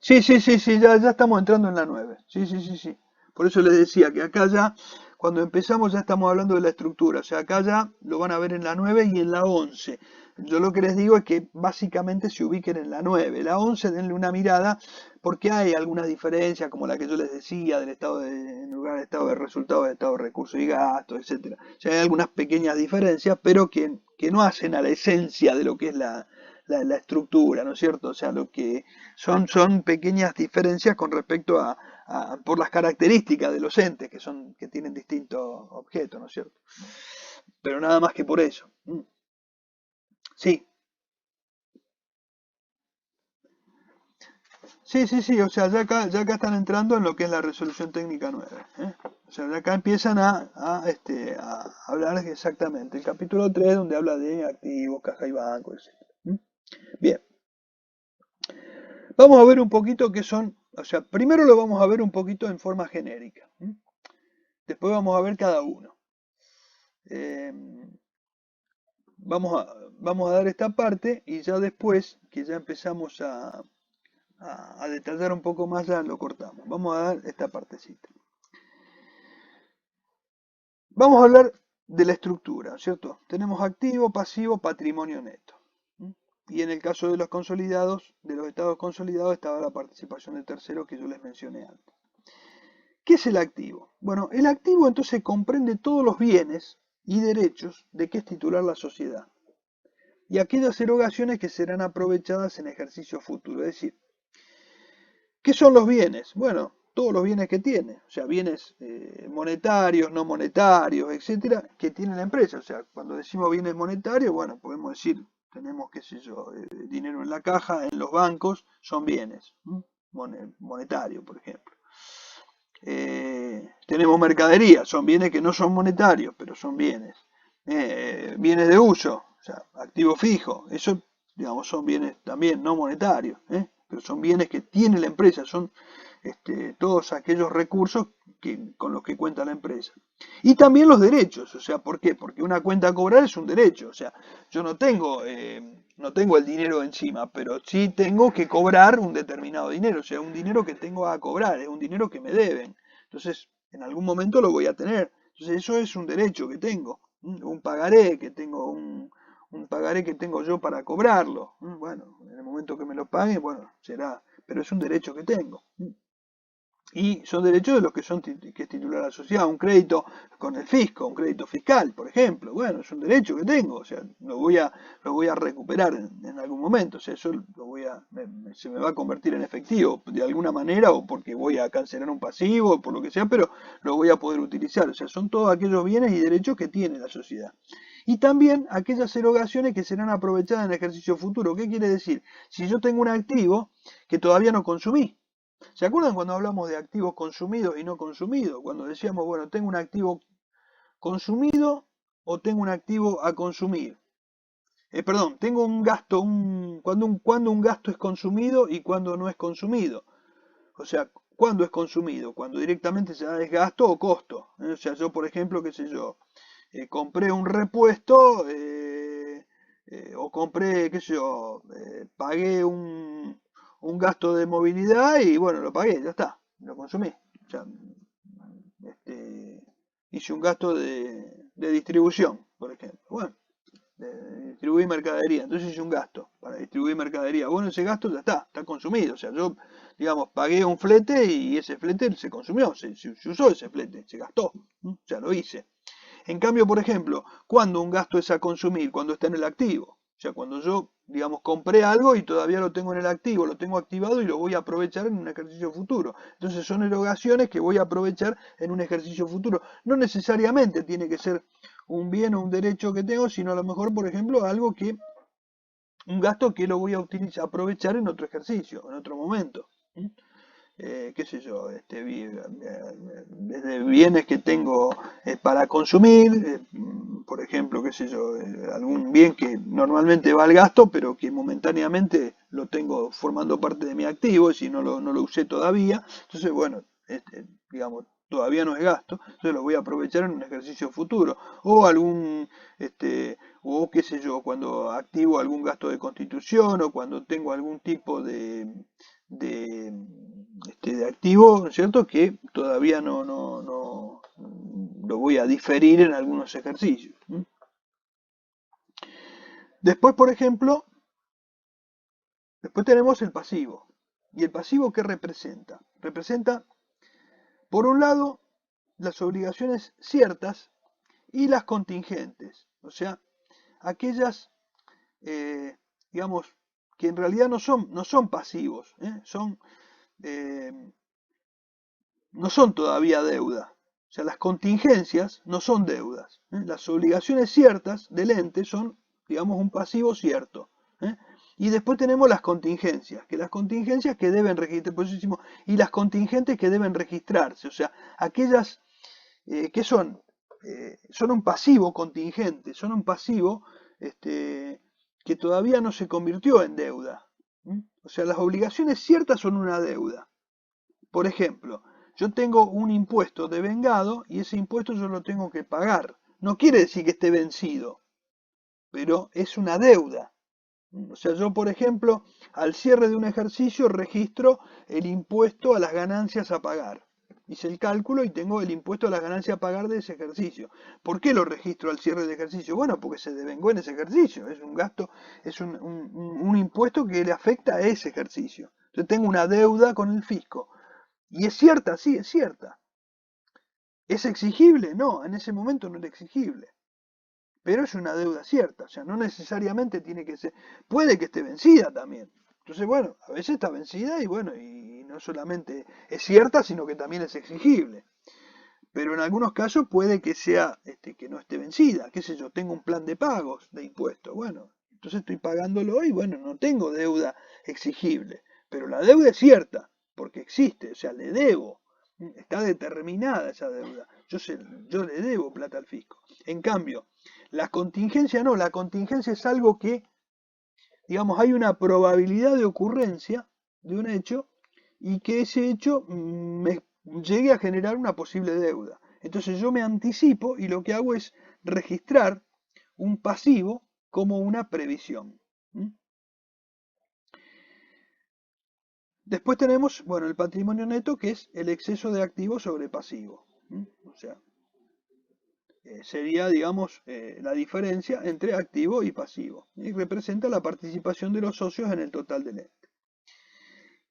Sí, ya estamos entrando en la 9. Sí. Por eso les decía que acá ya, cuando empezamos ya estamos hablando de la estructura. O sea, acá ya lo van a ver en la 9 y en la 11. Yo lo que les digo es que básicamente se ubiquen en la 9. La 11 denle una mirada porque hay algunas diferencias, como la que yo les decía, del estado en lugar de estado de resultados, de estado de recursos y gastos, etcétera. O sea, hay algunas pequeñas diferencias, pero que no hacen a la esencia de lo que es la estructura, ¿no es cierto? O sea, lo que son pequeñas diferencias con respecto por las características de los entes que tienen distintos objetos, ¿no es cierto? Pero nada más que por eso. Sí, sí, o sea, ya acá están entrando en lo que es la resolución técnica 9. O sea, ya acá empiezan a hablar exactamente. El capítulo 3 donde habla de activos, caja y banco, etc. Bien. Vamos a ver un poquito qué son, o sea, primero lo vamos a ver un poquito en forma genérica. Después vamos a ver cada uno. Eh, vamos a dar esta parte y ya después, que ya empezamos a detallar un poco más, ya lo cortamos. Vamos a dar esta partecita. Vamos a hablar de la estructura, ¿cierto? Tenemos activo, pasivo, patrimonio neto. Y en el caso de los consolidados, de los estados consolidados, estaba la participación de terceros que yo les mencioné antes. ¿Qué es el activo? Bueno, el activo entonces comprende todos los bienes y derechos de que es titular la sociedad y aquellas erogaciones que serán aprovechadas en ejercicio futuro. Es decir, ¿qué son los bienes? Bueno, todos los bienes que tiene, o sea, bienes monetarios, no monetarios, etcétera, que tiene la empresa. O sea, cuando decimos bienes monetarios, bueno, podemos decir, tenemos, qué sé yo, dinero en la caja, en los bancos, son bienes monetarios, por ejemplo. Tenemos mercadería, son bienes que no son monetarios, pero son bienes. Bienes de uso, o sea, activo fijo, eso digamos, son bienes también no monetarios, pero son bienes que tiene la empresa, son todos aquellos recursos con los que cuenta la empresa. Y también los derechos, o sea, ¿por qué? Porque una cuenta a cobrar es un derecho, o sea, yo no tengo el dinero encima, pero sí tengo que cobrar un determinado dinero, o sea, un dinero que tengo a cobrar, es un dinero que me deben. Entonces, en algún momento lo voy a tener. Entonces, eso es un derecho que tengo, un pagaré que tengo, un pagaré que tengo yo para cobrarlo. Bueno, en el momento que me lo pague, bueno, será, pero es un derecho que tengo. Y son derechos de los que es titular la sociedad, un crédito con el fisco, un crédito fiscal, por ejemplo. Bueno, es un derecho que tengo, o sea, lo voy a recuperar en algún momento, o sea, eso se me va a convertir en efectivo de alguna manera, o porque voy a cancelar un pasivo, o por lo que sea, pero lo voy a poder utilizar. O sea, son todos aquellos bienes y derechos que tiene la sociedad. Y también aquellas erogaciones que serán aprovechadas en el ejercicio futuro. ¿Qué quiere decir? Si yo tengo un activo que todavía no consumí, ¿se acuerdan cuando hablamos de activos consumidos y no consumidos? Cuando decíamos, bueno, tengo un activo consumido o tengo un activo a consumir. Perdón, tengo un gasto, cuando un gasto es consumido y cuando no es consumido. O sea, ¿cuándo es consumido? Cuando directamente ya es gasto o costo. O sea, yo, por ejemplo, qué sé yo, compré un repuesto o compré, qué sé yo, pagué un gasto de movilidad y bueno, lo pagué, ya está, lo consumí. O sea, hice un gasto de distribución, por ejemplo. Bueno, de distribuir mercadería, entonces hice un gasto para distribuir mercadería. Bueno, ese gasto ya está consumido. O sea, yo, digamos, pagué un flete y ese flete se consumió, se usó ese flete, se gastó, o sea, lo hice. En cambio, por ejemplo, cuando un gasto es a consumir, cuando está en el activo. O sea, cuando yo, digamos, compré algo y todavía lo tengo en el activo, lo tengo activado y lo voy a aprovechar en un ejercicio futuro. Entonces son erogaciones que voy a aprovechar en un ejercicio futuro. No necesariamente tiene que ser un bien o un derecho que tengo, sino a lo mejor, por ejemplo, un gasto que lo voy a aprovechar en otro ejercicio, en otro momento. Qué sé yo, desde bienes que tengo para consumir, por ejemplo, qué sé yo, algún bien que normalmente va al gasto, pero que momentáneamente lo tengo formando parte de mi activo, y si no lo usé todavía, entonces bueno, digamos, todavía no es gasto, entonces lo voy a aprovechar en un ejercicio futuro, o o qué sé yo, cuando activo algún gasto de constitución, o cuando tengo algún tipo de, de activo, ¿no es cierto?, que todavía no lo voy a diferir en algunos ejercicios. Después, por ejemplo, después tenemos el pasivo. ¿Y el pasivo qué representa? Representa, por un lado, las obligaciones ciertas y las contingentes. O sea, aquellas, digamos, que en realidad no son pasivos, eh, no son todavía deuda. O sea, las contingencias no son deudas. Las obligaciones ciertas del ente son, digamos, un pasivo cierto. Y después tenemos las contingencias, que las contingencias que deben registrarse, por eso decimos, y las contingentes que deben registrarse. O sea, aquellas que son un pasivo contingente, son un pasivo que todavía no se convirtió en deuda. O sea, las obligaciones ciertas son una deuda. Por ejemplo, yo tengo un impuesto devengado y ese impuesto yo lo tengo que pagar. No quiere decir que esté vencido, pero es una deuda. O sea, yo, por ejemplo, al cierre de un ejercicio registro el impuesto a las ganancias a pagar. Hice el cálculo y tengo el impuesto a las ganancias a pagar de ese ejercicio. ¿Por qué lo registro al cierre del ejercicio? Bueno, porque se devengó en ese ejercicio. Es un gasto, es un impuesto que le afecta a ese ejercicio. Yo tengo una deuda con el fisco. ¿Y es cierta? Sí, es cierta. ¿Es exigible? No, en ese momento no era exigible. Pero es una deuda cierta, o sea, no necesariamente tiene que ser, puede que esté vencida también. Entonces, bueno, a veces está vencida y bueno, y no solamente es cierta, sino que también es exigible. Pero en algunos casos puede que sea que no esté vencida, qué sé yo, tengo un plan de pagos de impuestos, bueno, entonces estoy pagándolo y bueno, no tengo deuda exigible, pero la deuda es cierta, porque existe, o sea, le debo, está determinada esa deuda, yo le debo plata al fisco. En cambio, la contingencia no, la contingencia es algo que digamos, hay una probabilidad de ocurrencia de un hecho y que ese hecho me llegue a generar una posible deuda. Entonces yo me anticipo y lo que hago es registrar un pasivo como una previsión. Después tenemos, bueno, el patrimonio neto, que es el exceso de activo sobre pasivo. O sea, sería, digamos, la diferencia entre activo y pasivo. Y representa la participación de los socios en el total del ente.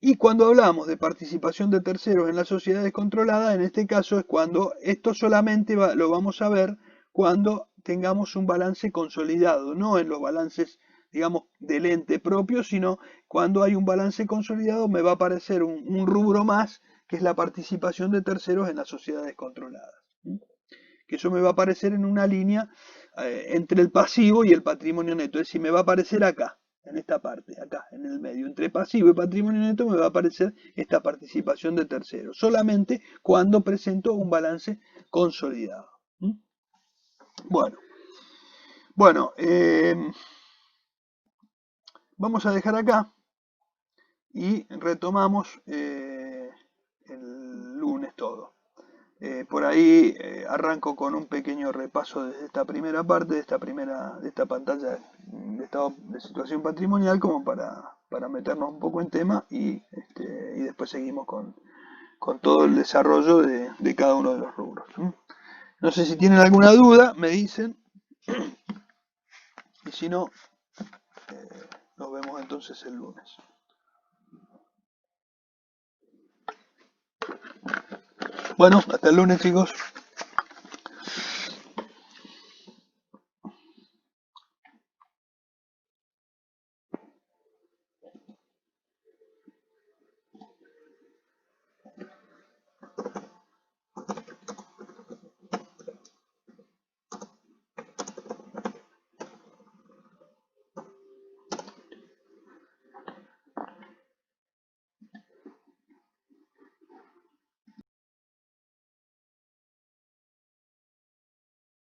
Y cuando hablamos de participación de terceros en las sociedades controladas, en este caso es cuando esto solamente lo vamos a ver cuando tengamos un balance consolidado, no en los balances, digamos, del ente propio, sino cuando hay un balance consolidado me va a aparecer un rubro más, que es la participación de terceros en las sociedades controladas. Que eso me va a aparecer en una línea entre el pasivo y el patrimonio neto, es decir, me va a aparecer acá, en esta parte, acá, en el medio, entre pasivo y patrimonio neto me va a aparecer esta participación de terceros, solamente cuando presento un balance consolidado. Bueno, vamos a dejar acá y retomamos el lunes todo. Por ahí arranco con un pequeño repaso de esta primera parte, de esta pantalla de estado de situación patrimonial, como para meternos un poco en tema y después seguimos con todo el desarrollo de cada uno de los rubros. No sé si tienen alguna duda, me dicen, y si no, nos vemos entonces el lunes. Bueno, hasta el lunes, chicos.